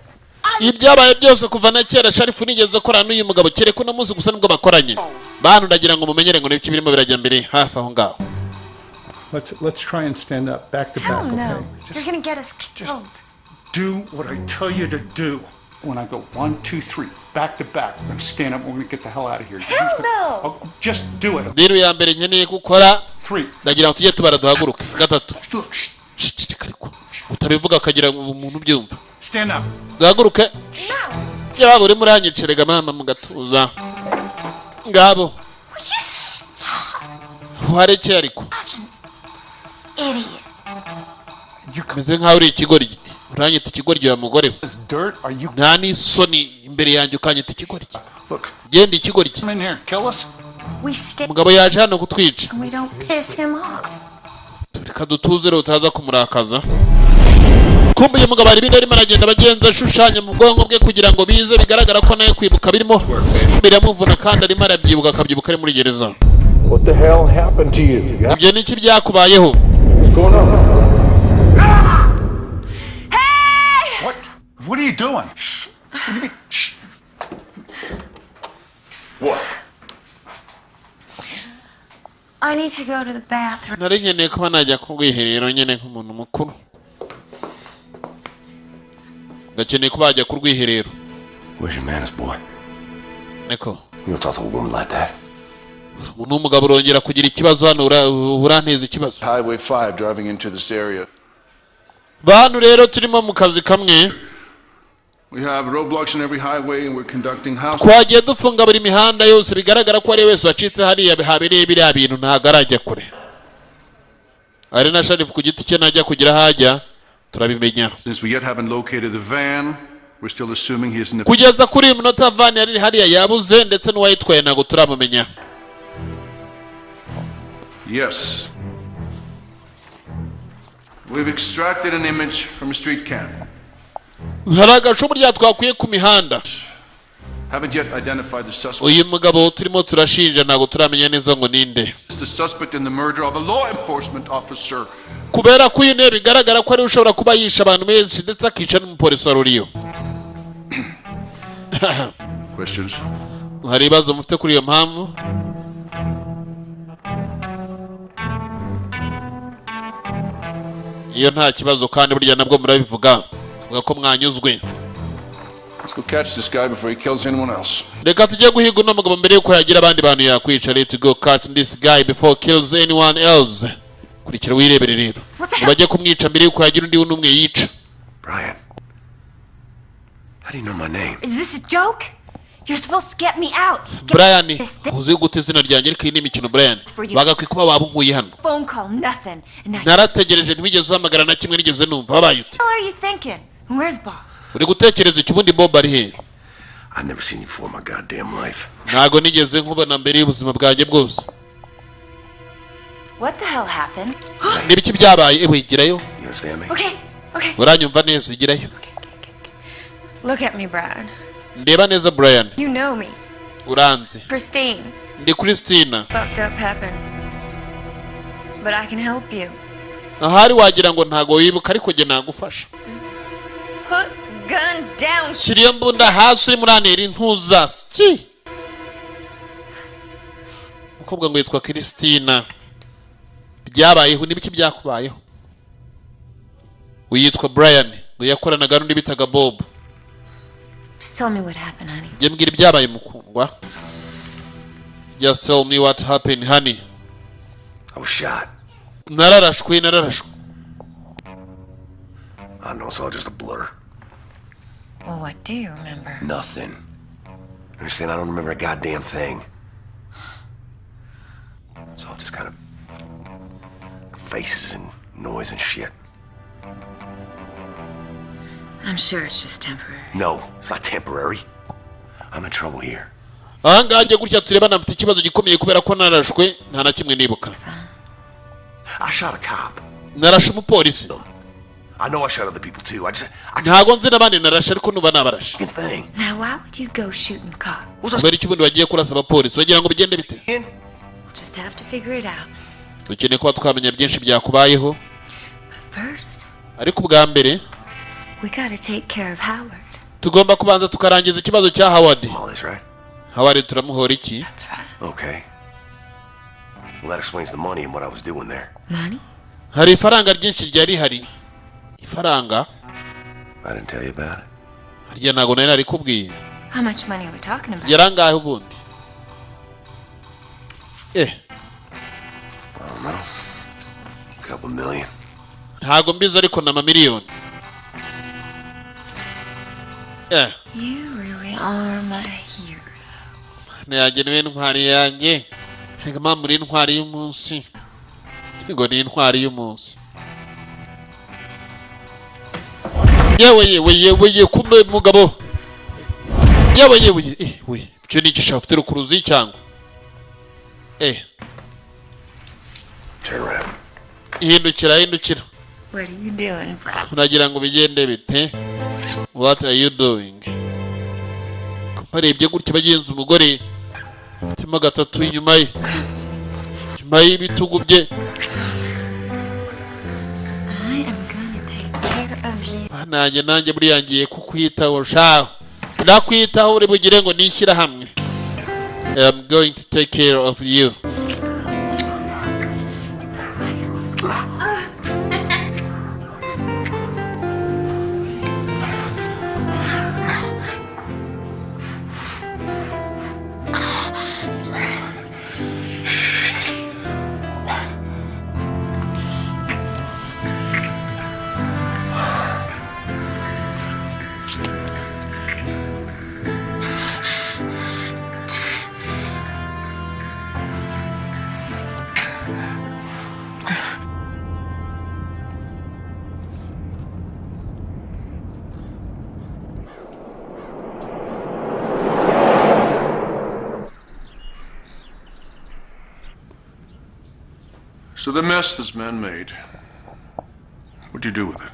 ibyabaye byose kuva na kera Sharifu nigeze korana n'uyu mugabo kereko no munsi gusa nibwo bakoranye. Bantu ndagira ngo mumenyere ngo n'ibiki birimo birajya mbere hafi aho ngaho. Let's try and stand up back to back. Hell no. Okay? You're gonna get us killed. Do what I tell you to do. When I go 1, 2, 3, back to back, we're gonna stand up. We're gonna get the hell out of here. Hell no. Oh, just do it. Diru ya mbere nkeneye gukora 3. ndagira ngo tujye tubara duhaguruke. 3. Kariko. Utabivuga akagira umuntu byumva. Stand up. Duhaguruke. Yaba uri muri anyicirega mama mugatuza. Ngabo. Wareke ariko. Idiot. Meze nkaho uri ikigoryi. Uranyita ikigoryi ya mugore. Nta n'isoni imbere yanjye ukanyita ikigoryi. Genda ikigoryi. Mugabo yaje hano kutwica. And we don't piss him off. Reka dutuze rero utaza kumurakaza. kumbe uyu mugabo hari ibindi arimo aragenda abagenza ashushanya mu bwonko bwe kugira ngo bize bigaragara ko nawe kwibuka birimo biramuvuna kandi arimo arabyibuka akabyibuka ari muri gereza. What the hell happened to you? Ibyo ni iki byakubayeho? What's going on? Hey! What are you doing? Shh. What do you mean? Shh. What? I need to go to the bathroom. Nari nkeneye kuba najya ku rwiherero nyine nk'umuntu mukuru. Ndakeneye kuba ajya ku rwiherero. Where's your manners, boy? Niko. You don't talk to a woman like that. Umugabo urongera kugira ikibazo hano uranteza ikibazo. Highway 5 driving into this area. Bantu rero turimo mu kazi kamwe. We have roadblocks on every highway and we're conducting house. Twagiye dufunga buri mihanda yose bigaragara ko ari wese wacitse hariya habereye biriya bintu ntago arajya kure. Ari na Sharif ku giti cye najya kugira hajya turabimenya. Since we yet haven't located the van, we're still assuming he is in the... Kugeza kuri munota van yari hariya yabuze ndetse n'uwayitwaye nago turamumenya. Yes. We've extracted an image from a street cam. Hari agasho burya twakwiye ku mihanda. Haven't yet identified the suspect. Uyu mugabo turimo turashinja nago turamenya neza ngo ninde. The suspect in the murder of a law enforcement officer. Kubera ko uyu ne bigaragara ko ari ushobora kuba yisha abantu benshi ndetse akica n'umupolisi waruriyo. Questions? Hari ibibazo mufite kuri iyo mpamvu? Iyo nta kibazo kandi burya nabwo murabivuga. Vuga ko mwanyuzwe. Let's go catch this guy before he kills anyone else. Reka tujye guhiga uno mugabo mbere yuko yagira abandi bantu yakwica. Let's go catch this guy before kills anyone else. Kurikira wirebere rero. Bajye kumwica mbere yuko yagira undi n'umwe yica. Brian. How do you know my name? Is this a joke? You're supposed to get me out. Brian, uzi gute izina ryanjye ariko iyi ni imikino Brian. Bagakwiye kuba wabunguye hano. Phone call, nothing. Narategereje ntibigeze uhamagara na kimwe nigeze numva. Wabaye ute? What are you thinking? Where's Bob? Uri gutekereza iki ubundi Bob ari he? I've never seen you before in my goddamn life. Ntago nigeze nkubona mbere y'ubuzima bwanjye bwose. What the hell happened? Nibiki byabaye ewe igirayo? You understand me? Okay. Uranyumva neza igirayo. Look at me, Brian. Ndeba neza Brian. You know me. Uranzi. Christine. Ndi Christina. Fucked up happened. But I can help you. Ahari wagira ngo ntago wibuka ariko je nagufasha. Put the gun down. Shiriye mbunda hasi uri muranera intuza. Ki? Mukobwa ngo yitwa Christina. Byabayeho nibiki byakubayeho? Uyitwa Brian, ngo yakoranaga n'undi bitaga Bob. Just tell me what happened, honey. Je mbwira byabaye mukundwa. Just tell me what happened, honey. I was shot. Nararashwe. I know it's all just a blur. Well, what do you remember? Nothing. You understand? I don't remember a goddamn thing. It's all just kind of faces and noise and shit. I'm sure it's just temporary. No, it's not temporary. I'm in trouble here. Ahangaje gutya tureba namfite ikibazo gikomeye kubera ko narashwe nta na kimwe nibuka. I shot a cop. Narashe umupolisi. I know I shot other people too. Ntago nzi nabandi narashe ariko nuba nabarashe. Now why would you go shooting cops? Kubera iki ubundi wagiye kurasa abapolisi wagira ngo bigende bite? We'll just have to figure it out. Dukeneye kuba twamenya byinshi byakubayeho. First, ariko ubwa mbere we gotta take care of Howard. Tugomba kubanza tukarangiza ikibazo cya Howard. Right? Howard turamuhora iki? Okay. Well, that explains the money and what I was doing there. Money? Hari ifaranga ryinshi ryari hari. Ifaranga? I didn't tell you about it. Harya nago nari narikubwiye. How much money are we talking about? Yarangahe ubundi? I don't know. A couple million. Ntago mbizi ariko na mamiliyoni. You really are my hero. Nayanjye niwe ntwari yanjye. Reka mpamuri intwari y'umunsi. Ngo ni intwari y'umunsi. Yewe kumbe mugabo. Yewe we. Cyo ni gishafu tero kuruzi cyangwa. Turn around. Hindukira. What are you doing, Brad? Uragira ngo bigende bite? What are you doing? Barebye gutya bagenza umugore mutima gatatu inyuma ye. Inyuma y'ibitugu bye. I am gonna take care of you. Nanjye buri yangiye kukwitaho shaho. Ndakwitaho uri bugire ngo nishyira hamwe. I'm going to take care of you. So the mess this man made, what do you do with it?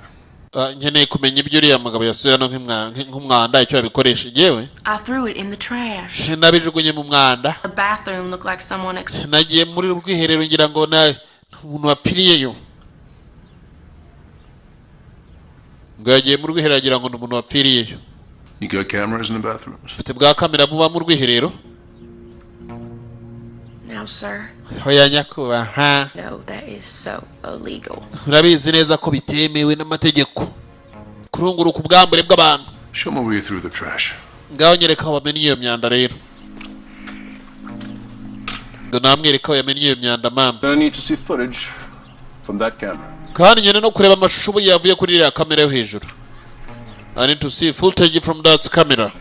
Nkeneye kumenya ibyo uriya mugabo yasuye hano nk'umwanda icyo yabikoresha yewe. I threw it in the trash. Nabijugunye mu mwanda. The bathroom looked like someone nagiye muri rwiherero ngira ngo na umuntu wapiriyeyo. Ngagiye mu rwiherero ngira ngo umuntu wapiriyeyo. You got cameras in the bathrooms? Ufite bwa kamera buba mu rwiherero? Now, sir. Hoya nyakubaha. No, that is so illegal. Urabizi neza ko bitemewe n'amategeko. Kurungura ku bwambure bw'abantu. Show me where you threw the trash. Ngaho nyereka aho wamennye iyo myanda rero. Ngo namwereka aho yamennye iyo myanda mama. I need to see footage from that camera. Kandi nyene no kureba amashusho ubu yavuye kuri iriya kamera yo hejuru. I need to see footage from that camera.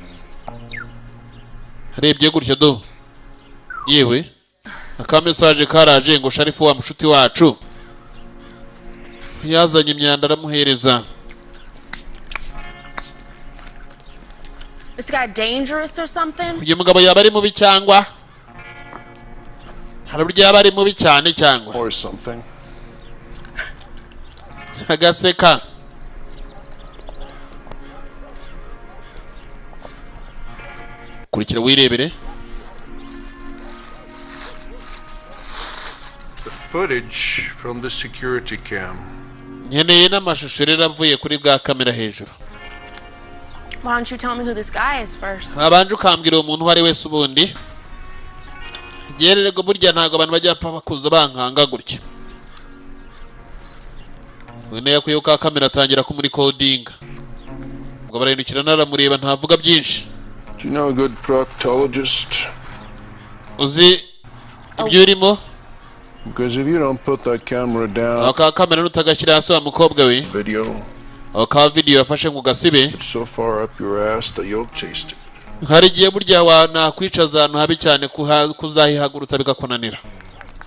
Harebye gutya do. Yewe. Akamesaje karaje ngo Sharifu wa mushuti wacu yazanye imyanda aramuhereza. This guy dangerous or something? Uyu mugabo yaba ari mubi cyangwa hari uburyo yaba ari mubi cyane cyangwa or something. Agaseka. Kurikira wirebere. Footage from the security cam. Nkeneye n'amashusho rero avuye kuri bwa kamera hejuru. Why don't you tell me who this guy is first? Abanje ukambwira umuntu wari wese ubundi. Gererego burya ntago abantu bajya papa kuza bankanga gutya. Wene yakuye ka kamera atangira ko muri coding. Ubwo barindukira naramureba ntavuga byinshi. Do you know a good proctologist? Uzi ibyo urimo? Because if you don't put that camera down, aka kamera nutagashyira hasi wa mukobwa we. Video. Aka video yafashe ngo gasibe. It's so far up your ass that you'll taste it. Hari giye burya wana kwicaza ahantu habi cyane kuzahihagurutsa bigakonanira.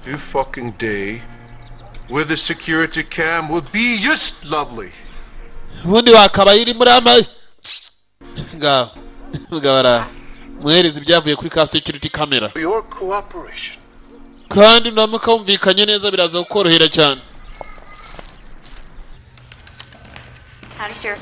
Your fucking day with a security cam would be just lovely. Ubundi wakaba iri muri ama ngaho ngabara muhereza ibyavuye kuri ka security camera. Your cooperation. Kandi namuka umvikanye neza biraza gukorohera cyane. Howdy, Sheriff.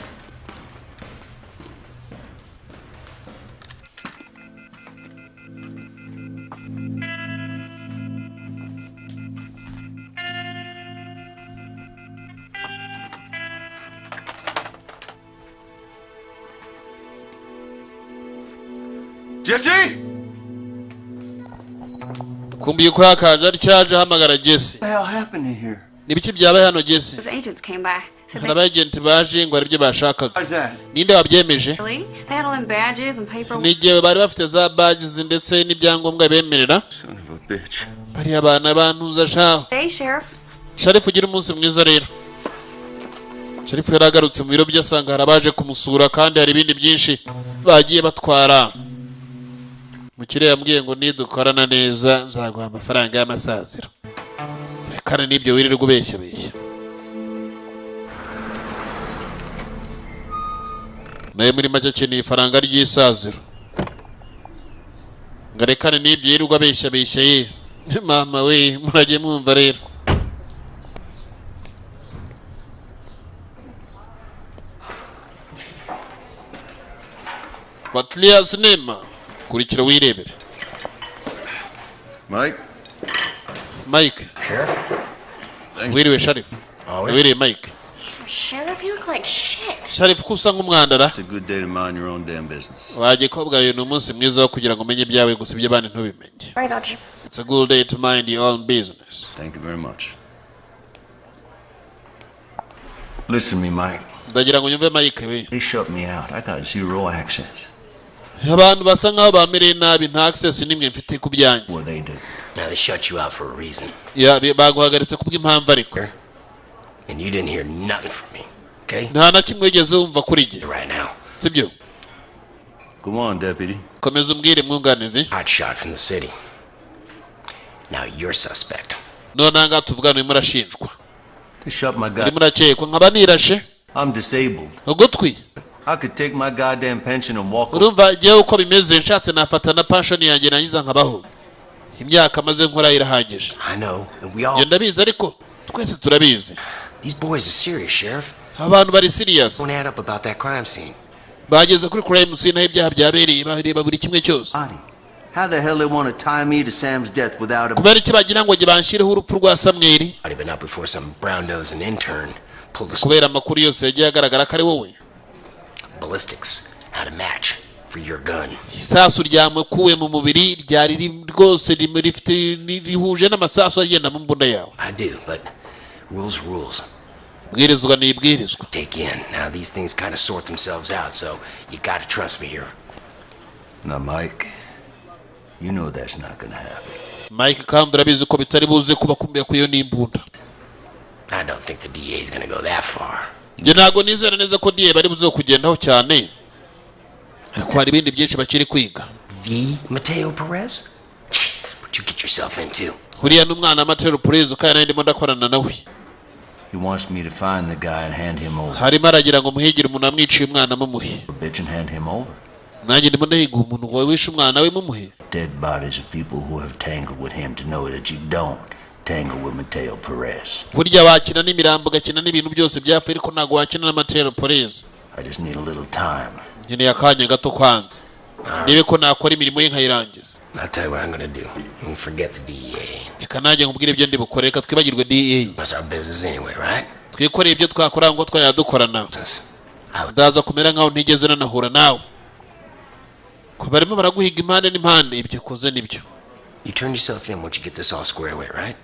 Jesse? Kumbiye ko yakaje ari cyaje hamagara Jesse. What the hell happened in here? Nibiki byabaye hano Jesse? Those agents came by. Hari abagenti baje ngo ari byo bashakaga. Why's that? Ninde wabyemeje? Really? They had all them badges and paper. Nigiye bari bafite za badges ndetse n'ibyangombwa bemerera. Son of a bitch. Bari abana bantuza shaho. Hey, Sheriff. Sharifu ugira umunsi mwiza rero. Sharifu yaragarutse mu biro by'asanga harabaje kumusura kandi hari ibindi byinshi bagiye batwara. Mukire yambwiye ngo nidukorana neza nzaguha amafaranga y'amasaziro. Rekana nibyo wirirwa ubeshya beshya. Naye muri make akeneye ifaranga ry'isaziro. Ngarekane nibyo yirirwa abeshya beshya ye. Mama we murage mwumva rero. Fatlia Cinema kurikira wirebere. Mike. Sheriff? Wiriwe Sheriff. Wiriwe Mike. Sheriff, you look like shit. Sheriff kusa nk'umwandara. It's a good day to mind your own damn business. Waje kobwa uyu umunsi mwiza wo kugira ngo umenye byawe gusa ibyo bandi ntubimenye. Right, Archie. It's a good day to mind your own business. Thank you very much. Listen to me, Mike. Ndagira ngo nyumve Mike we. They shut me out. I got zero access. Abantu basa nkaho bamereye nabi nta access nimwe mfite ku byanjye. What they do? Now they shut you out for a reason. Ya baguhagaritse kubw'impamvu ariko. And you didn't hear nothing from me, okay? Nta na kimwe wigeze wumva kuri jye. Right now. Sibyo? Go on, deputy. Komeza umbwire mwunganizi. Hot shot from the city. Now you're suspect. Nonanga tuvugana murashinjwa. They shut my guy. Murakekwa nkaba nirashe. I'm disabled. Ugutwi. I could take my goddamn pension and walk. Urumva je uko bimeze nshatse nafata na pension yanjye nanyiza nkabaho. Imyaka maze nkora irahagije. I know, and we all. Yo ndabizi ariko twese turabizi. These boys are serious, Sheriff. Abantu bari serious. Don't add up about that crime scene. Bageze kuri crime scene aho ibyaha byabereye bareba buri kimwe cyose. How the hell they want to tie me to Sam's death without a... Kubera iki bagira ngo banshireho urupfu rwa Samweli? I'd have been up before some brown-nosed an intern pulled the... Kubera amakuru yose yagiye agaragara ko ari wowe. Ballistics had a match for your gun. Isasu ryamukuwe mu mubiri ryari rwose rifite rihuje n'amasasu agenda mu mbunda yawe. I do, but rules. Bwirizwa ni ibwirizwa. Take in. Now these things kind of sort themselves out, so you got to trust me here. Now, Mike, you know that's not gonna happen. Mike kandi urabizi ko bitari buze kuba kumbiye kuyo n'imbunda. I don't think the DA is gonna go that far. Je ntago nizera neza ko DA bari buze kugendaho cyane. Ariko hari ibindi byinshi bakiri kwiga. V. Mateo Perez? Jeez, what you get yourself into? Uriya n'umwana Mateo Perez kandi ndimo ndakorana nawe. He wants me to find the guy and hand him over. Harimo aragira ngo muhigire umuntu amwiciye umwana mumuhe. Bitch and hand him over. Nanjye ndimo ndahiga umuntu wawe wishe umwana we mumuhe. Dead bodies of people who have tangled with him to know that you don't tangle with Mateo Perez. Burya wakina n'imirambo gakina n'ibintu byose byapfa ariko ntago wakina na Mateo Perez. I just need a little time. Nkeneye akanya gato kwanza. Nibe ko nakora imirimo ye nkayirangiza. I'll tell you what I'm gonna do. You forget the DEA. Reka nanjye nkubwire ibyo ndi bukore reka twibagirwe DEA. That's our business anyway, right? Twikoreye ibyo twakora ngo twayadukorana. Ndaza kumera nkaho ntigeze nanahura nawe. Ko barimo baraguhiga impande n'impande ibyo koze nibyo. You turn yourself in once you get this all squared away, right?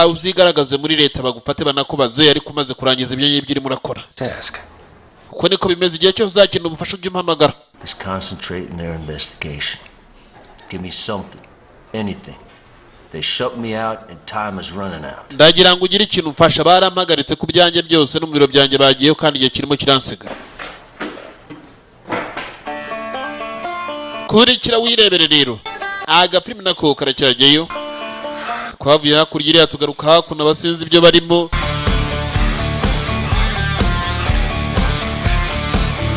Uzigaragaze muri leta bagufate banakubaze ariko umaze kurangiza ibyo ngibyo uri murakora. Ask. Uko niko bimeze igihe cyo uzakina ubufasha ujye umpamagara. Just concentrate in their investigation. Give me something, anything. They shut me out and time is running out. Ndagira ngo ugire ikintu mfasha barampagaritse ku byanjye byose no mu biro byanjye bagiyeyo kandi igihe kirimo kiransiga. Kurikira wirebere rero. Agafilm nako karacyajyeyo. Twavuye hakurya iriya tugaruka hakuno abasinzi ibyo barimo.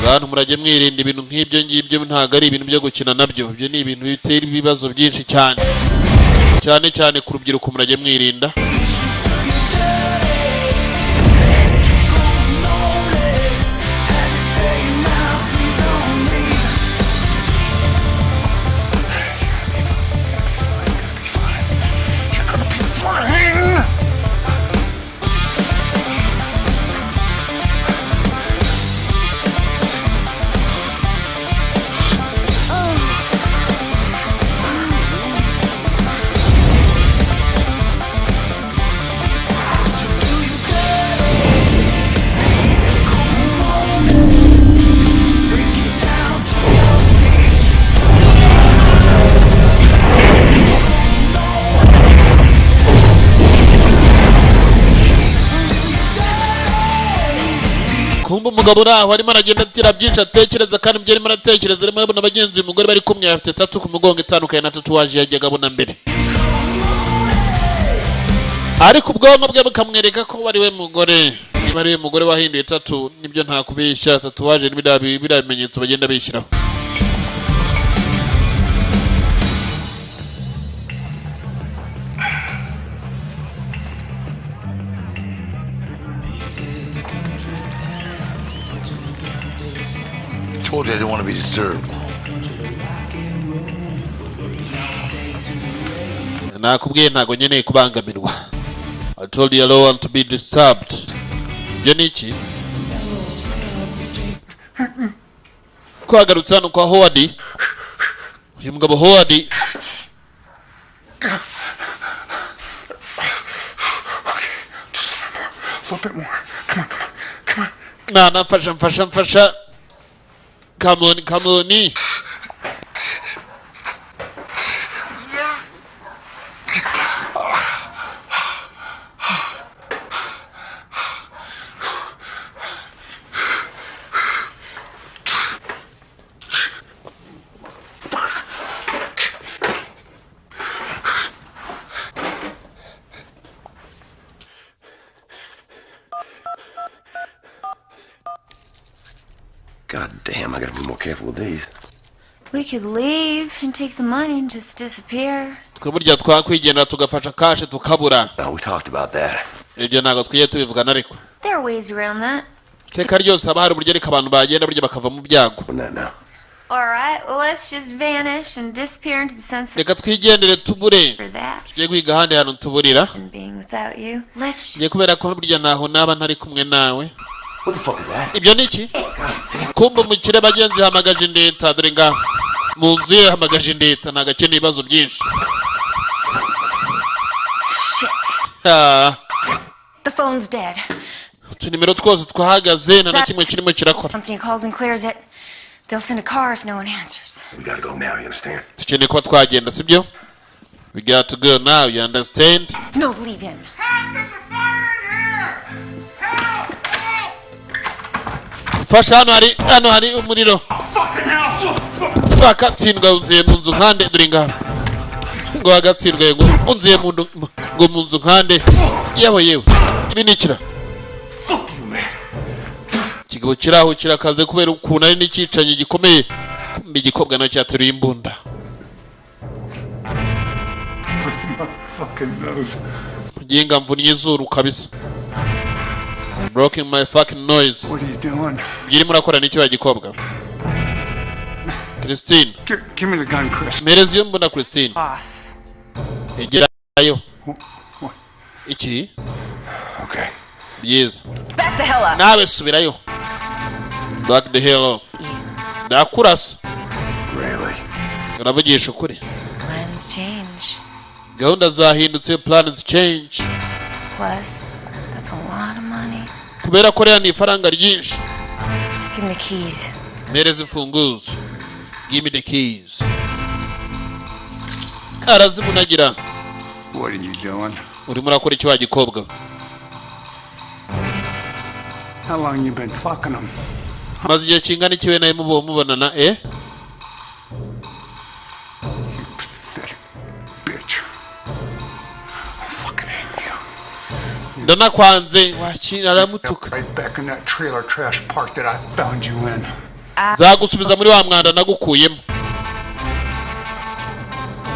Bantu murajye mwirinda ibintu nk'ibyo ngibyo ntago ari ibintu byo gukina nabyo. Ibyo ni ibintu bitera ibibazo byinshi cyane. Cyane ku rubyiruko murajye mwirinda. Umugabo uraho arimo aragenda atira byinshi atekereza kandi ibyo arimo aratekereza arimo abona abagenzi uyu mugore bari kumwe afite 3 ku mugongo itandukanye na tatuwaje yajyaga abona mbere ariko ubwonko bwe bukamwereka ko bari we mugore niba ari we mugore wahinduye tatu nibyo nta kubeshya tatuwaje n'ibirabimenyetso bagenda bishyiraho. I told you I didn't want to be disturbed. nakubwiye ntago nkeneye kubangamirwa. I told you I don't want to be disturbed. Ibyo ni iki? Twagarutse hano kwa Howard. Uyu mugabo Howard A little bit more. Come on. Nah, fashion. Come on. God damn, I gotta be more careful with these. We could leave and take the money and just disappear. Tukaburya twakwigendera tugafasha kashe tukabura. No, we talked about that. Ibyo ntago twiye tubivugana ariko. There are ways around that. Teka ryose abahari buryo ariko abantu bagenda buryo bakava mu byago. All right, well, let's just vanish and disappear into the sunset. Reka twigendere tubure. For that. Tugiye kwiga handi hano tuburira. And being without you. Let's Ngiye kubera ko burya naho naba ntari kumwe nawe. What the fuck is that? Ibyo ni iki? Kumba mu kire bagenzi hamagaje indeta dore nga mu nzu ye hamagaje indeta nagakeneye ibibazo byinshi. Shit. The phone's dead. Utunimero twose twahagaze na kimwe kirimo kirakora. Company calls and clears it. They'll send a car if no one answers. We gotta go now, you understand? Tukeneye kuba twagenda sibyo? We got to go now, you understand? No, leave him. Fasha hano hari umuriro. Wakatsindwa unziye mu nzu nkande dore ngaha. Ngo wagatsindwa ngo unziye mu nzu nkande. Yewe. Ibi nikira. Fuck you, man. Kigabo kiraho kirakaze kubera ukuntu ari n'icicanye gikomeye. Kumbi gikobwa no cyaturuye imbunda. My fucking nose. Nginga mvunye izuru kabisa. Broken my fucking noise. What are you doing? Yiri murakora n'icyo bagikobwa. Christine. Give me the gun, Chris. Merezi yo mbona Christine. Off. Egerayo. Iki? Okay. Yes. Back the hell up. Nawe subirayo. Back the hell off. Ndakurasa. Really? Uravugisha ukuri. Plans change. Gahunda zahindutse, plans change. Plus, that's a lot of money. Kubera ko rero ni ifaranga ryinshi. Give me the keys. Mereza imfunguzo. Give me the keys. Arazimunagira. What are you doing? Urimo urakora icyo wagikobwa. How long you been fucking him? Maze igihe kingana iki we nawe mubonana You pathetic bitch. I fucking hate you. Ndanakwanze wakira aramutuka. Right back in that trailer trash park that I found you in. Zagusubiza muri wa mwanda nagukuyemo.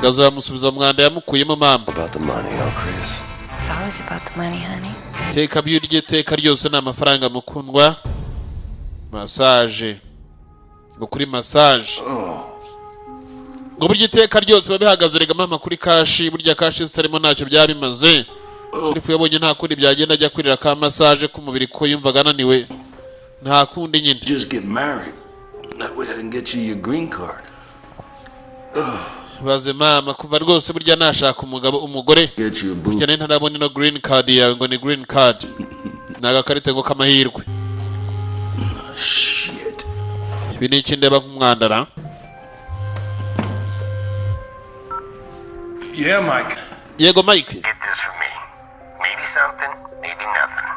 Gazamusubiza mwanda yamukuyemo mama. About the money, Chris. It's always about the money, honey. Teka byurye teka ryose na amafaranga mukundwa. Massage. Ngo kuri massage. Ngo burya iteka ryose babihagaze rega mama kuri kashi burya kashi sitarimo ntacyo byabimaze. Sherifu yabonye nta kundi byagenda ajya kurira ka massage ku mubiri ko yumvaga ananiwe. Nta kundi nyine. Just get married. That way I can get you your green card. Baze mama kuva rwose burya nashaka umugore. Burya ntarabona no green card yawe ngo ni green card. Nagakarite ngo kamahirwe. Shit. Ibi ni ikindeba nk'umwandara. Yeah, Mike. Yego Mike. Get this for me. Maybe something, maybe nothing.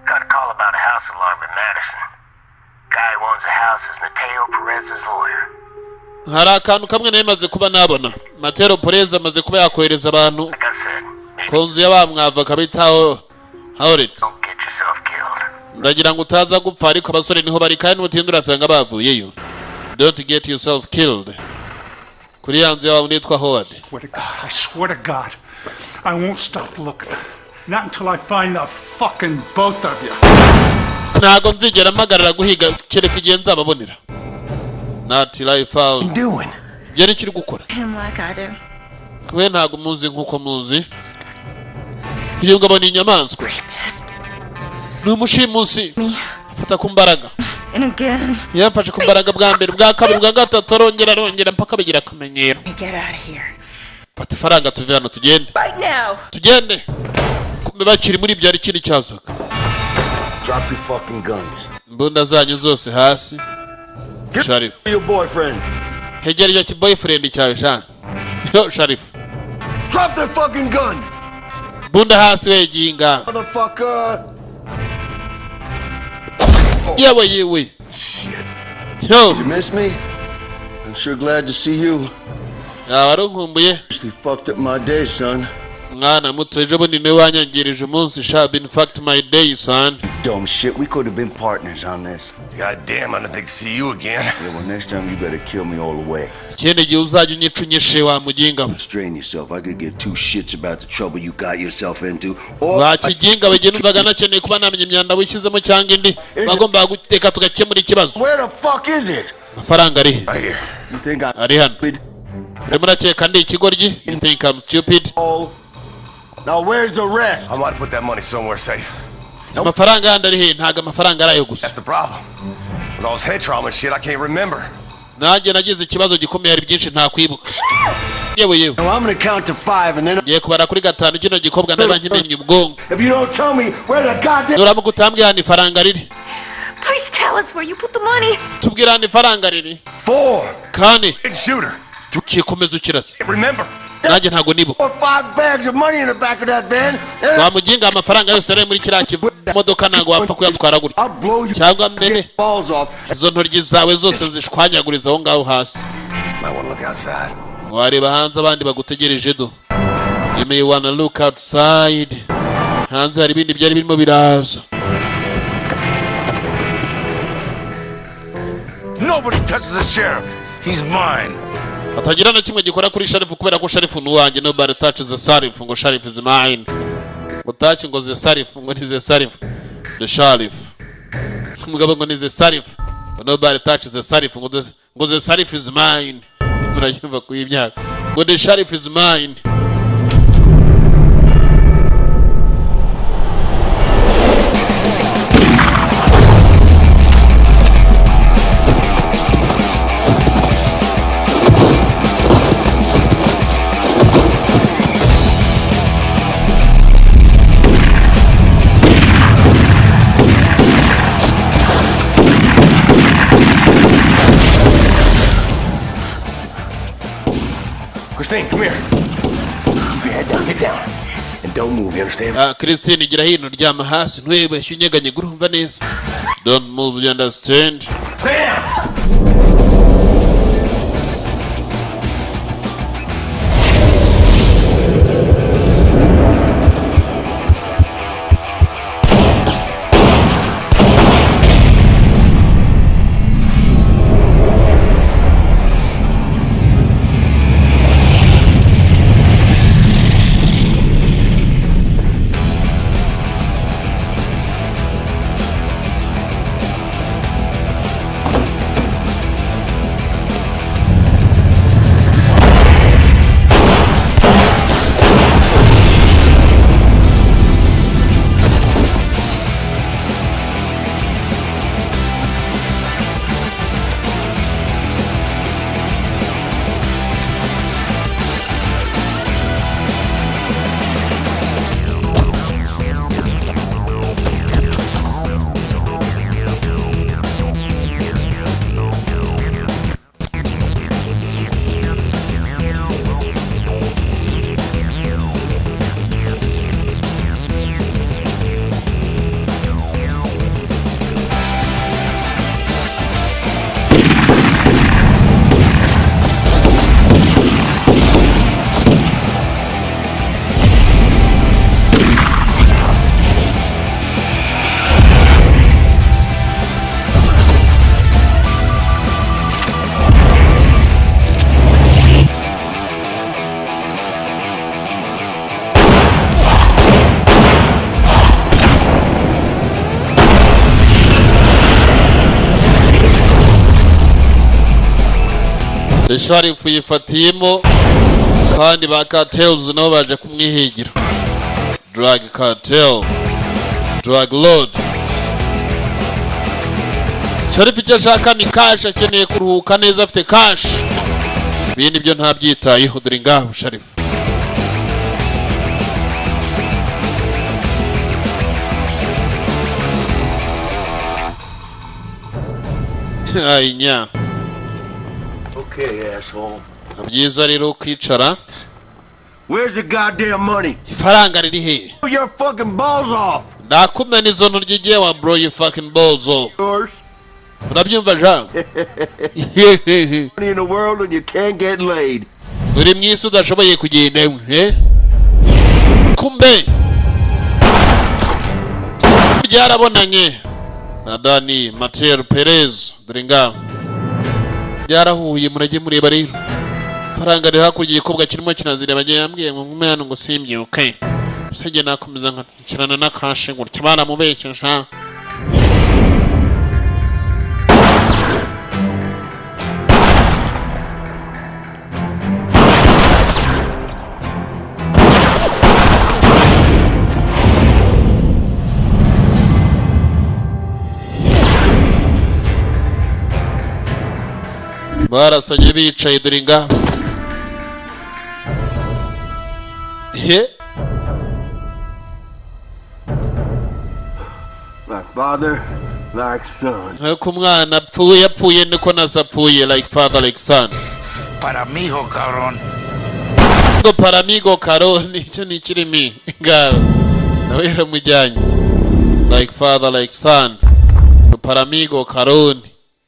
Got a call about a house alarm in Madison. Guy who owns the house is Mateo Perez's lawyer. Hari akantu kamwe nemaze kuba nabona. Mateo Perez amaze kuba yakohereza abantu. Konzu y'abamwava kabitaho Howard. Ndagira ngo utaza gupfa ariko abasore niho bari kandi n'utindura asanga bavuyeyo. Don't get yourself killed. Kuri yanzu yawe nitwa Howard. I swear to God, I won't stop looking. Not until I find the fucking both of you. Ntago nzigera mpagarara guhiga kereka igihe nzababonera. Not till I found. Doing? Byari kiri gukora. Him like I do. we ntago muzi nkuko muzi iyo ngabo ni inyamaswa ni umushimusi fata ku mbaraga yafashe ku mbaraga bwa mbere bwa kabiri bwa gatatu arongera mpaka bigira akamenyero fata ifaranga tuve hano tugende kumbe bakiri muri ibyo ari ikindi cyazo Drop your fucking guns. Mbunda zanyu zose hasi Sharif Your boyfriend. Hegera icyo boyfriend cyawe sha yo Sharif Drop that fucking gun. Mbunda hasi we jinga Motherfucker. yewe Shit. You miss me? I'm sure glad to see you. Warunkumbuye You fucked up my day, son. Mwana muto ejo bundi ne wanyangirije umunsi shab in fact my day son. Dumb shit, we could have been partners on this. God damn, I don't think to see you again. Yeah, well next time you better kill me all the way. Ikindi gihe uzajya unyicunyishe wa muginga. Strain yourself. I could get two shits about the trouble you got yourself into. Wakiginga bagenda umvaga nakeneye kuba namenye imyanda wishyizemo cyangwa indi bagomba guteka tugakemura ikibazo. Where the fuck is it? Amafaranga ari he? Right here. You think I'm ari hano. Urimo urakeka ndi ikigoryi? You think I'm stupid? Now where's the rest? I want to put that money somewhere safe. Amafaranga yandi ari he? Ntago amafaranga arayo gusa. That's the problem. With all this head trauma and shit, I can't remember. Nanjye nagize ikibazo gikomeye hari byinshi nta kwibuka. Yewe. I'm gonna count to 5 and then ngiye kubara kuri 5 kino gikobwa ndaba nkimenye ubwongo. If you don't tell me where the goddamn Uramuka utambwe hano ifaranga riri. Please tell us where you put the money. Tubwira hano ifaranga riri. 4. Kane. Shooter. Tukikomeza ukirasa. Remember. Nanjye ntago nibuka. 5 bags of money in the back of that van. Wamuginga amafaranga yose ari muri kiriya kimodoka ntago wapfa kuyatwara gutya. Cyangwa mbere izo ntoryi zawe zose zishwanyaguriza aho ngaho hasi. Wareba hanze abandi bagutegereje do. You may wanna look outside. Hanze hari ibindi byari birimo biraza. Nobody touches the sheriff. He's mine. Atagira na kimwe gikora kuri Sharif kubera ko Sharif nuwanjye. Nobody touches the Sharif ngo Sharif is mine. Mutachi ngo ze Sharif ngo ni ze Sharif. The Sharif. Mugabo ngo ni ze Sharif. Nobody touches the Sharif ngo ze Sharif is mine. Murajyumva ku imyaka. Ngo the Sharif is mine. Christine, come here. Keep your head down, get down. And don't move, you understand? Christine gira hino ryama hasi ntwebeshye unyeganye gurumva neza. Don't move, you understand? Sam! Sharif yifatiyemo kandi ba cartels nabo baje kumwihigira. Drug cartel, drug lord. Sharifu icyo ashaka ni cash, akeneye kuruhuka neza afite cash. Ibindi byo ntabyitayeho, dore ngaho Sharifu. Ainya. Okay, asshole. Byiza rero kwicara. Where's the goddamn money? Ifaranga riri he? Blow your fucking balls off. Ndakumena izo ntoryi giye wa bro your fucking balls off. Yours. Urabyumva Jean? Money in the world and you can't get laid. Uri mwisi udashoboye kugenda he? Kumbe. Byarabonanye na Dani Mateo Perez dore ngaho. Byarahuye murage mureba rero. Faranga rero hakurya igikobwa kirimo kinazira bagiye yambwiye ngo ngume hano ngo simbyuke. Usenge nakomeza nkakirana na kashe gutya baramubeshye sha. Barasanye bicaye dore ngaho. He? Like father, like son. Nkuko umwana apfuye niko nasapfuye like father like son. Para amigo, cabrón. Ngo para amigo cabrón icyo ni kirimi ngaho. Nawe yaramujyanye. Like father like son. Para amigo cabrón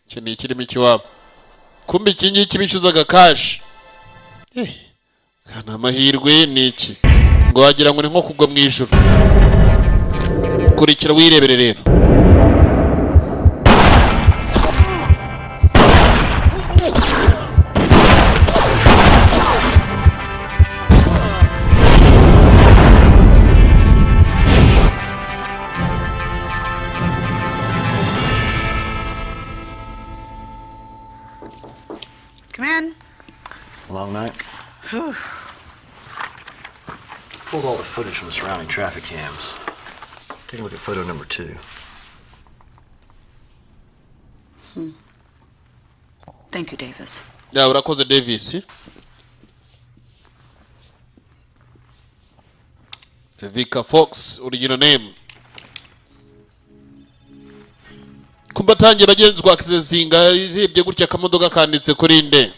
icyo ni kirimi kiwabo. Kumbe kingi kibishuzaga cash. Kana amahirwe ni iki? Ngo wagira ngo ni nko kugwa mu ijuru. Kurikira wirebere rero. Come in. Long night. Pulled all the footage from the surrounding traffic cams. Take a look at photo number 2. Thank you, Davis. Ya urakoze Davis. Vivica Fox, original name. Kumbatangiye bagenzwa akizezinga rebye gutya kamodoka kanditse kuri nde.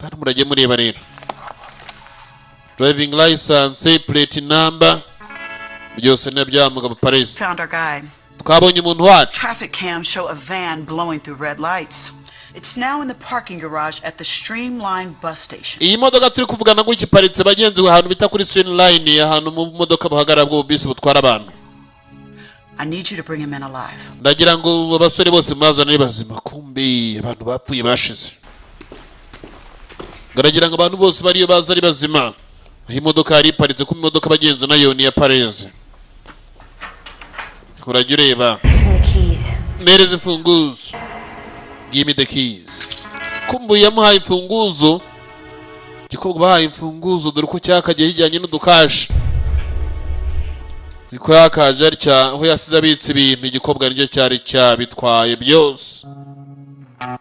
Bari murage mureba rero. Driving license, plate number. Byose nabyamuga Paris. Found our guy. Twabonye umuntu wacu. Traffic cams show a van blowing through red lights. It's now in the parking garage at the Streamline bus station. Iyi modoka turi kuvugana ngo ikiparitse bagenzi ahantu bita kuri Streamline ahantu mu modoka bahagarara bwo bisi butwara abantu. I need you to bring him in alive. Ndagira ngo abasore bose mwazana bazima kumbi abantu bapfuye bashize. Ngaragira ngo abantu bose bariyo baza ari bazima. Iyi modoka yari iparitse ku modoka bagenzi nayo ni ya Paris. Kurajya ureba. Mereze imfunguzo. Give me the keys. Kumbu yamuhaye imfunguzo. Gikobwa bahaye imfunguzo dore ko cyakagiye hijyanye n'udukashi. Niko yakaje ari cya aho yasize abitse ibintu igikobwa n'icyo cyari cyabitwaye byose.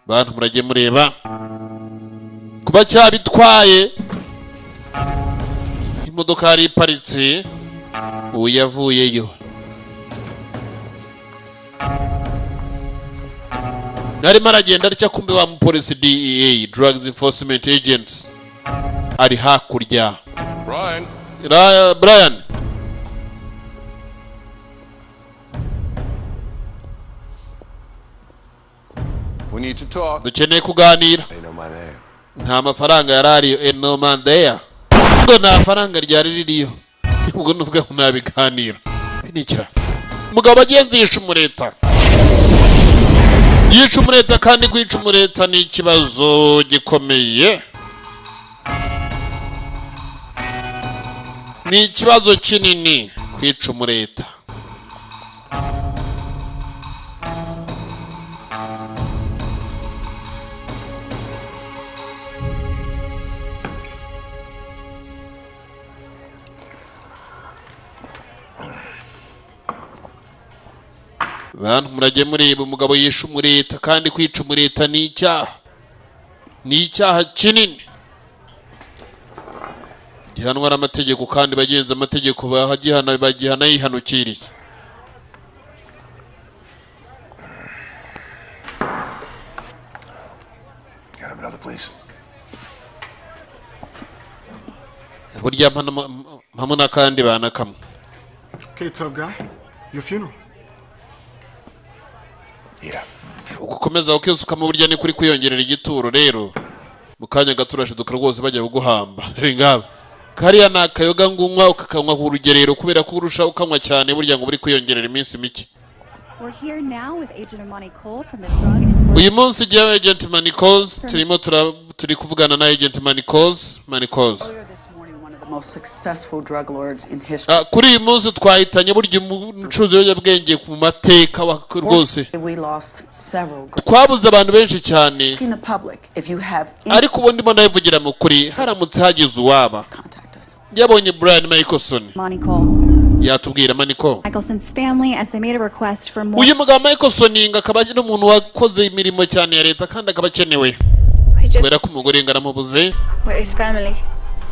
Bantu murage mureba. Kuba cyabitwaye. Imodoka yari iparitse uyavuyeyo. Narimo aragenda aricya kumbe wa mupolisi DEA, Drugs Enforcement Agents. Ari hakurya. Brian. We need to talk. Dukeneye kuganira. They know my name. Nta mafaranga yarari eno mandeya. Ngo nta faranga ryari ririyo. Ubwo nuvuga ngo nabiganira. Binikira. Mugabo bagenzi yisha umureta. Yica umureta kandi kwica umureta ni ikibazo gikomeye. Ni ikibazo kinini kwica umureta. Bantu murajye mureba umugabo yishe umureta kandi kwica umureta ni icyaha. Ni icyaha kinini. Gihanwa n'amategeko kandi bagenza amategeko bagihana yihanukiriye. Got another, please. Burya mpamuna kandi bana kamwe. Okay, tough guy. Your funeral. Yeah. Ugukomeza ukisuka mu burya ni kuri kwiyongerera igituro rero. Mukanya gaturashiduka rwose bajya kuguhamba. Ringaba. Kariya nakayoga ngunywa ukakanywa ku rugerero kubera ko urusha ukanywa cyane burya ngo buri kwiyongerera iminsi mike. Uyu munsi gihe Agent Manicos turimo turi kuvugana na Agent Manicos. Most successful drug lords in history. Kuri uyu munsi twahitanye burya umucuruzi w'ibiyobyabwenge ku mateka rwose. Twabuze abantu benshi cyane. Ariko ubu ndimo ndabivugira mu kuri haramutse hagize uwaba. Yabonye Brian Michelson. Yatubwira Manico. Uyu mugabo Michelson akaba ari umuntu wakoze imirimo cyane ya leta kandi akaba akenewe. Kubera ko umugore ngaramubuze.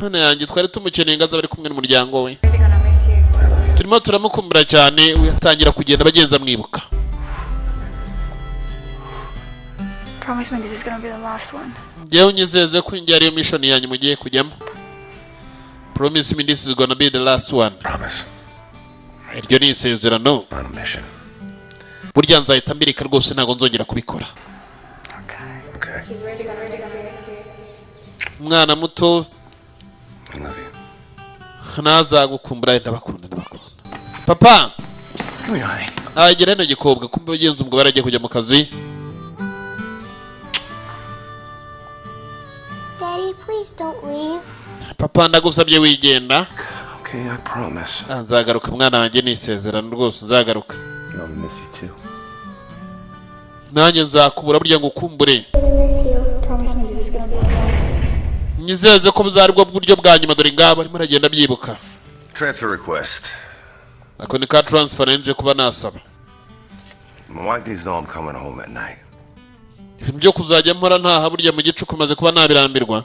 Hano yanjye twari tumukeneye ngaza bari kumwe n'umuryango we. Turimo turamukumbura cyane yatangira kugenda bagenza mwibuka. Promise me this is going to be the last one. Ngiye unyizeze ko ingiye ari mission yanyu mugiye kujyamo. Promise me this is going to be the last one. Promise. Iryo ni isezerano. Final mission. Burya nzahita mbirika rwose ntago nzongera kubikora. Okay. Mwana muto nazagukumbura ndabakunda. Papa. Come here, honey. Agera no gikobwa kumbe ugenza umugabo aragiye kujya mu kazi. Daddy, please don't leave. Papa ndagusabye wigenda. Okay, I promise. Nzagaruka mwana wanjye nisezerano rwose nzagaruka. I'll miss you too. Nanjye nzakubura burya ngo ukumbure. Promise me this is going to be the last one. Nyizeze ko buzaribwo buryo bwa nyuma dore ngaba arimo aragenda byibuka. Transfer request. Ako ni ka transfer nje kuba nasaba. My wife needs to know I'm coming home at night. Ibyo kuzajya mpora ntaha burya mu gicuku maze kuba nabirambirwa.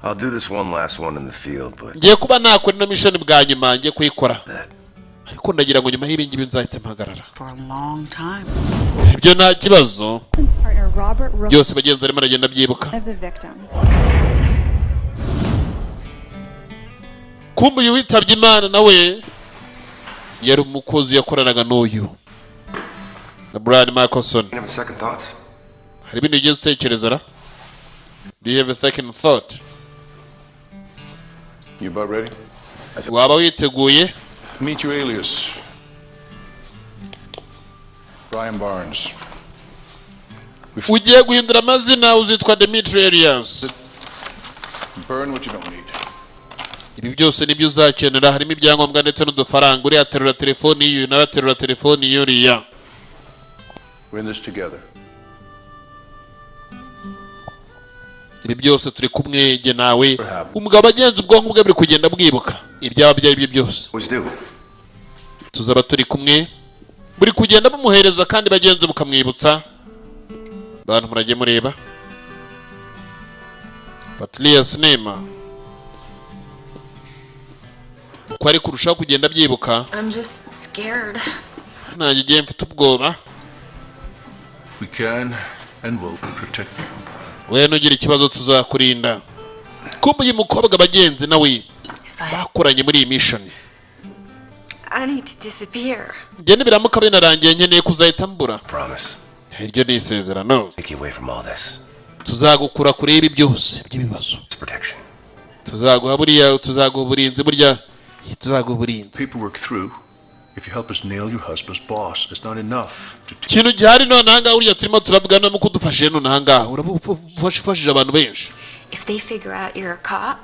I'll do this one last one in the field, but ngiye kuba nakora no mission bwa nyuma ngiye kuyikora. Ariko ndagira ngo nyuma y'ibi ngibi nzahita mpagarara. For a long time. Ibyo nta kibazo. Byose bagenzi arimo aragenda byibuka. Kumbe uyu witabye Imana nawe yari umukozi yakoranaga n'uyu na Brian Michelson. Hari ibintu ugiye utekereza ra? Do you have a second thought? You about ready? Waba witeguye? Meet your alias. Brian Barnes. Ugiye guhindura amazina uzitwa Dimitri Elias. Burn what you don't need. Ibi byose nibyo uzakenera harimo ibyangombwa ndetse n'udufaranga uri aterura telefoni y'uyu nawe aterura telefoni y'uriya. We're in this together. Ibi byose turi kumwe jye nawe. Umugabo agenza ubwonko bwe buri kugenda bwibuka ibyaba byari byo byose. Tuzaba turi kumwe buri kugenda bumuhereza kandi bagenza bukamwibutsa. Bantu murajye mureba. Patlia Cinema. Ko ari kurushaho kugenda byibuka. I'm just scared. Nanjye igihe mfite ubwoba. We can and will protect you. We nugira ikibazo tuzakurinda. Kumbe uyu mukobwa bagenzi nawe bakoranye muri iyi mission. I need to disappear. Nge nibiramuka binarangiye nkeneye kuzahita mbura. Promise. Iryo ni isezerano. Take you away from all this. Tuzagukura kure ibi byose by'ibibazo. Protection. Tuzaguha buriya tuzaguha uburinzi burya tuzaguha uburinzi. Paperwork through. If you help us nail your husband's boss, it's not enough to Kintu gihari none hanga uriya turimo turavugana mu kudufashije none hanga urabufashije abantu benshi. If they figure out you're a cop,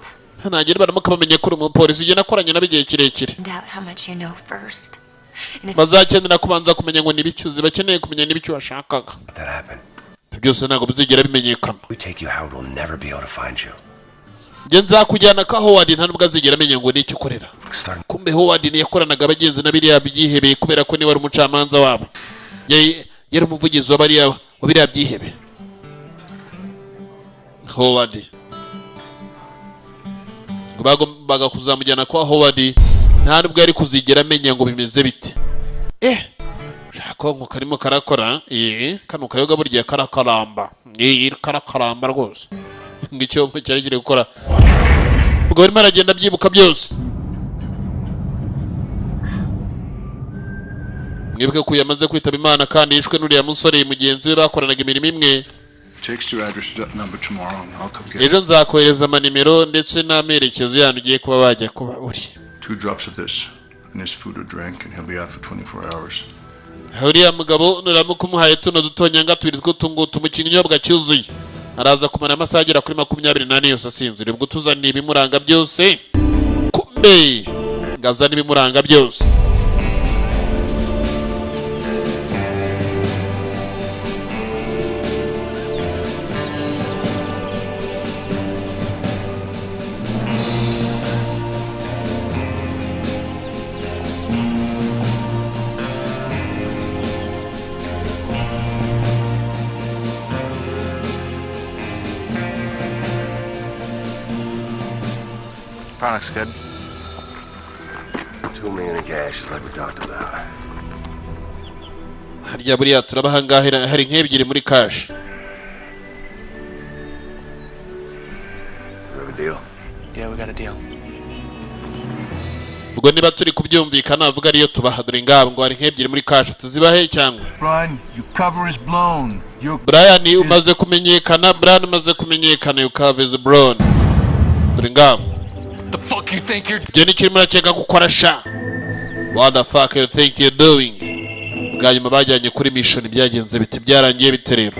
nagera baramuka bamenye ko uri umupolisi igihe nakoranye nabigiye kirekire. find out how much you know first. And if Bazakenera kubanza kumenya ngo nibicyuzi bakeneye kumenya nibicyo washakaga. Byose ntago bizigera bimenyekana. We take you how it will never be able to find you. Nge nzakujyana ka Howard nta nubwo azigera amenya ngo n'icyo ukorera. Kumbe Howard ni yakoranaga abagenzi na biriya byihebeye kubera ko ni wari umucamanza wabo. yari umuvugizi wa biriya byihebe. Howard bagombaga kuzamujyana kwa Howard, nta nubwo yari kuzigera amenya ngo bimeze bite. Shako karimo karakora, kano kayoga burya karakaramba, karakaramba rwose. Ngicyo cyari kiri gukora, ubwo barimo aragenda byibuka byose. Mwibuke ko yamaze kwitaba Imana kandi yishwe n'uriya musore mugenzi we bakoranaga imirimo imwe. Ejo nzakohereza amanimero ndetse n'amerekezo yanyu ugiye kuba bajya kuba uri. 2 drops of this in his food or drink and he'll be out for 24 hours. Uriya mugabo nuramuka umuhaye tuno dutonyanga tubiri tw'utungutu mu kinyobwa cyuzuye, araza kumara amasaha agera kuri 24 yose asinzira. Ubwo tuzana ibimuranga byose, kumbe ngazana ibimuranga byose. Product's good. 2 million in cash is like we talked about. Harya buriya turabahangahira hari nk'ebyiri muri cash. We have a deal? Yeah, we got a deal. Ubwo niba turi kubyumvikana avuga ariyo tubaha, dore ngabo ngo hari nk'ebyiri muri cash, tuzibahe cyangwa? Brian, your cover is blown. Brian umaze kumenyekana, your cover is blown. Dore ngabo. The fuck you think you're Jenny kirimo aracheka gukora sha. What the fuck you think you're doing? Bwanyuma bajyanye kuri mission byagenze biti byarangiye biterero.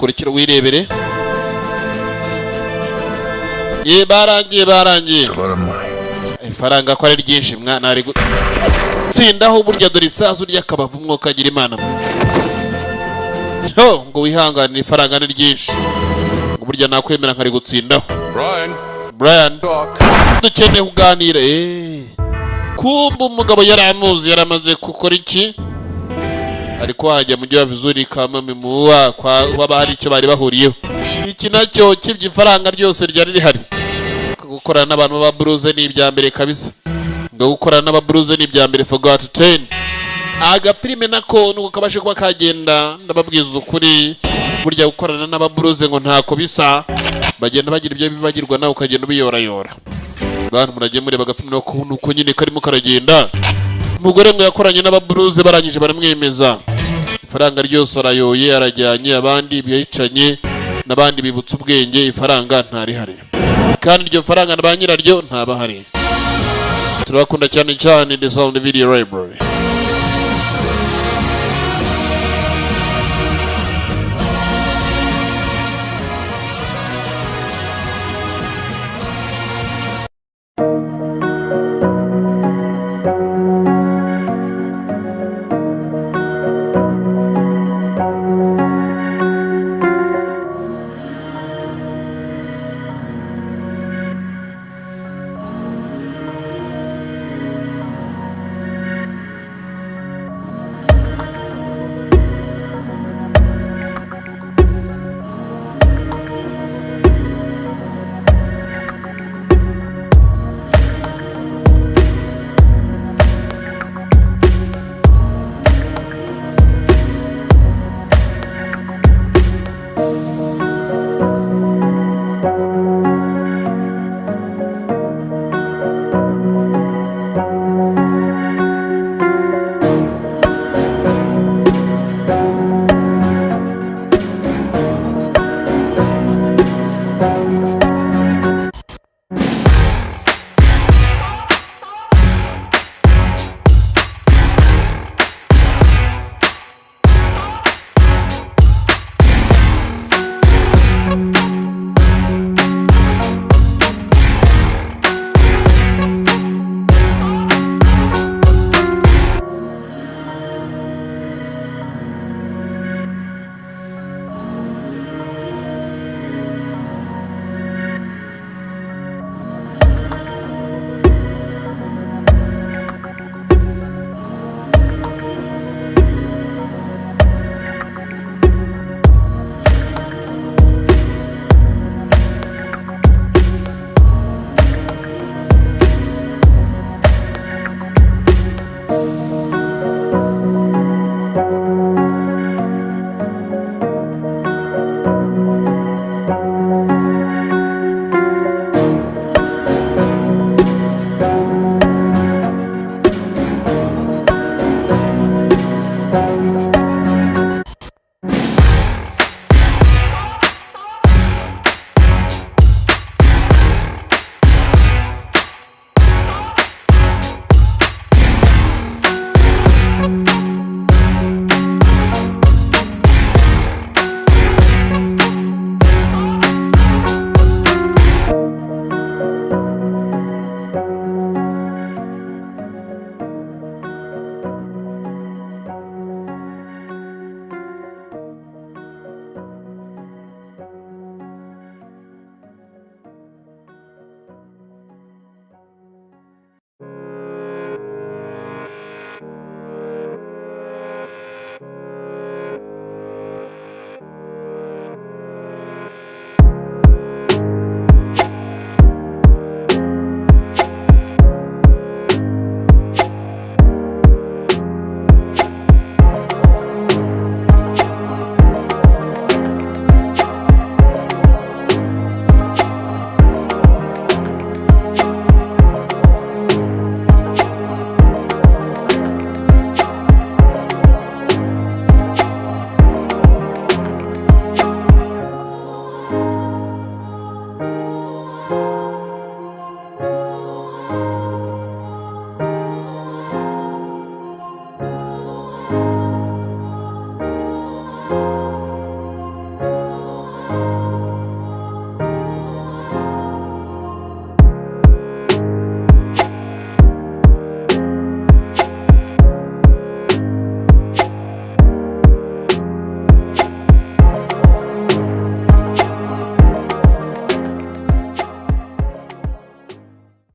kurikira wirebere. Ye barangiye ifaranga ko ari ryinshi mwana ari tsindaho burya dore isasu ry'akabavu umwuka agira Imana ngo wihangane ifaranga ni ryinshi ngo burya nakwemera nkari gutsindaho. Brian dukeneye kuganira. Kumba umugabo yaramaze gukora iki ariko wajya mu gihe vizuri kama mimuwa kwa wabari icyo bari bahuriyeho iki nacyo cy'ifaranga ryose ryari rihari. Gukorana n'abantu ba Bruce ni ibya mbere kabisa, ngo gukorana n'aba Bruce ni ibya mbere for God 10 agafilime nako nuko kabashe kuba kagenda. Ndababwiza ukuri, burya gukorana n'ababuruze ngo ntako bisa, bagenda bagira ibyo bibagirwa nawe ukagenda ubiyorayora. Bantu muragiye mureba agafilime nuko nyine karimo karagenda. Umugore ngo yakoranye n'ababuruze barangije baramwemeza, ifaranga ryose arayoye arajyanye, abandi biyicanye n'abandi bibutsa ubwenge, ifaranga ntarihari kandi iryo faranga na ba nyiraryo ntabahari. Turabakunda cyane cyane The Sound Video Library. Bye.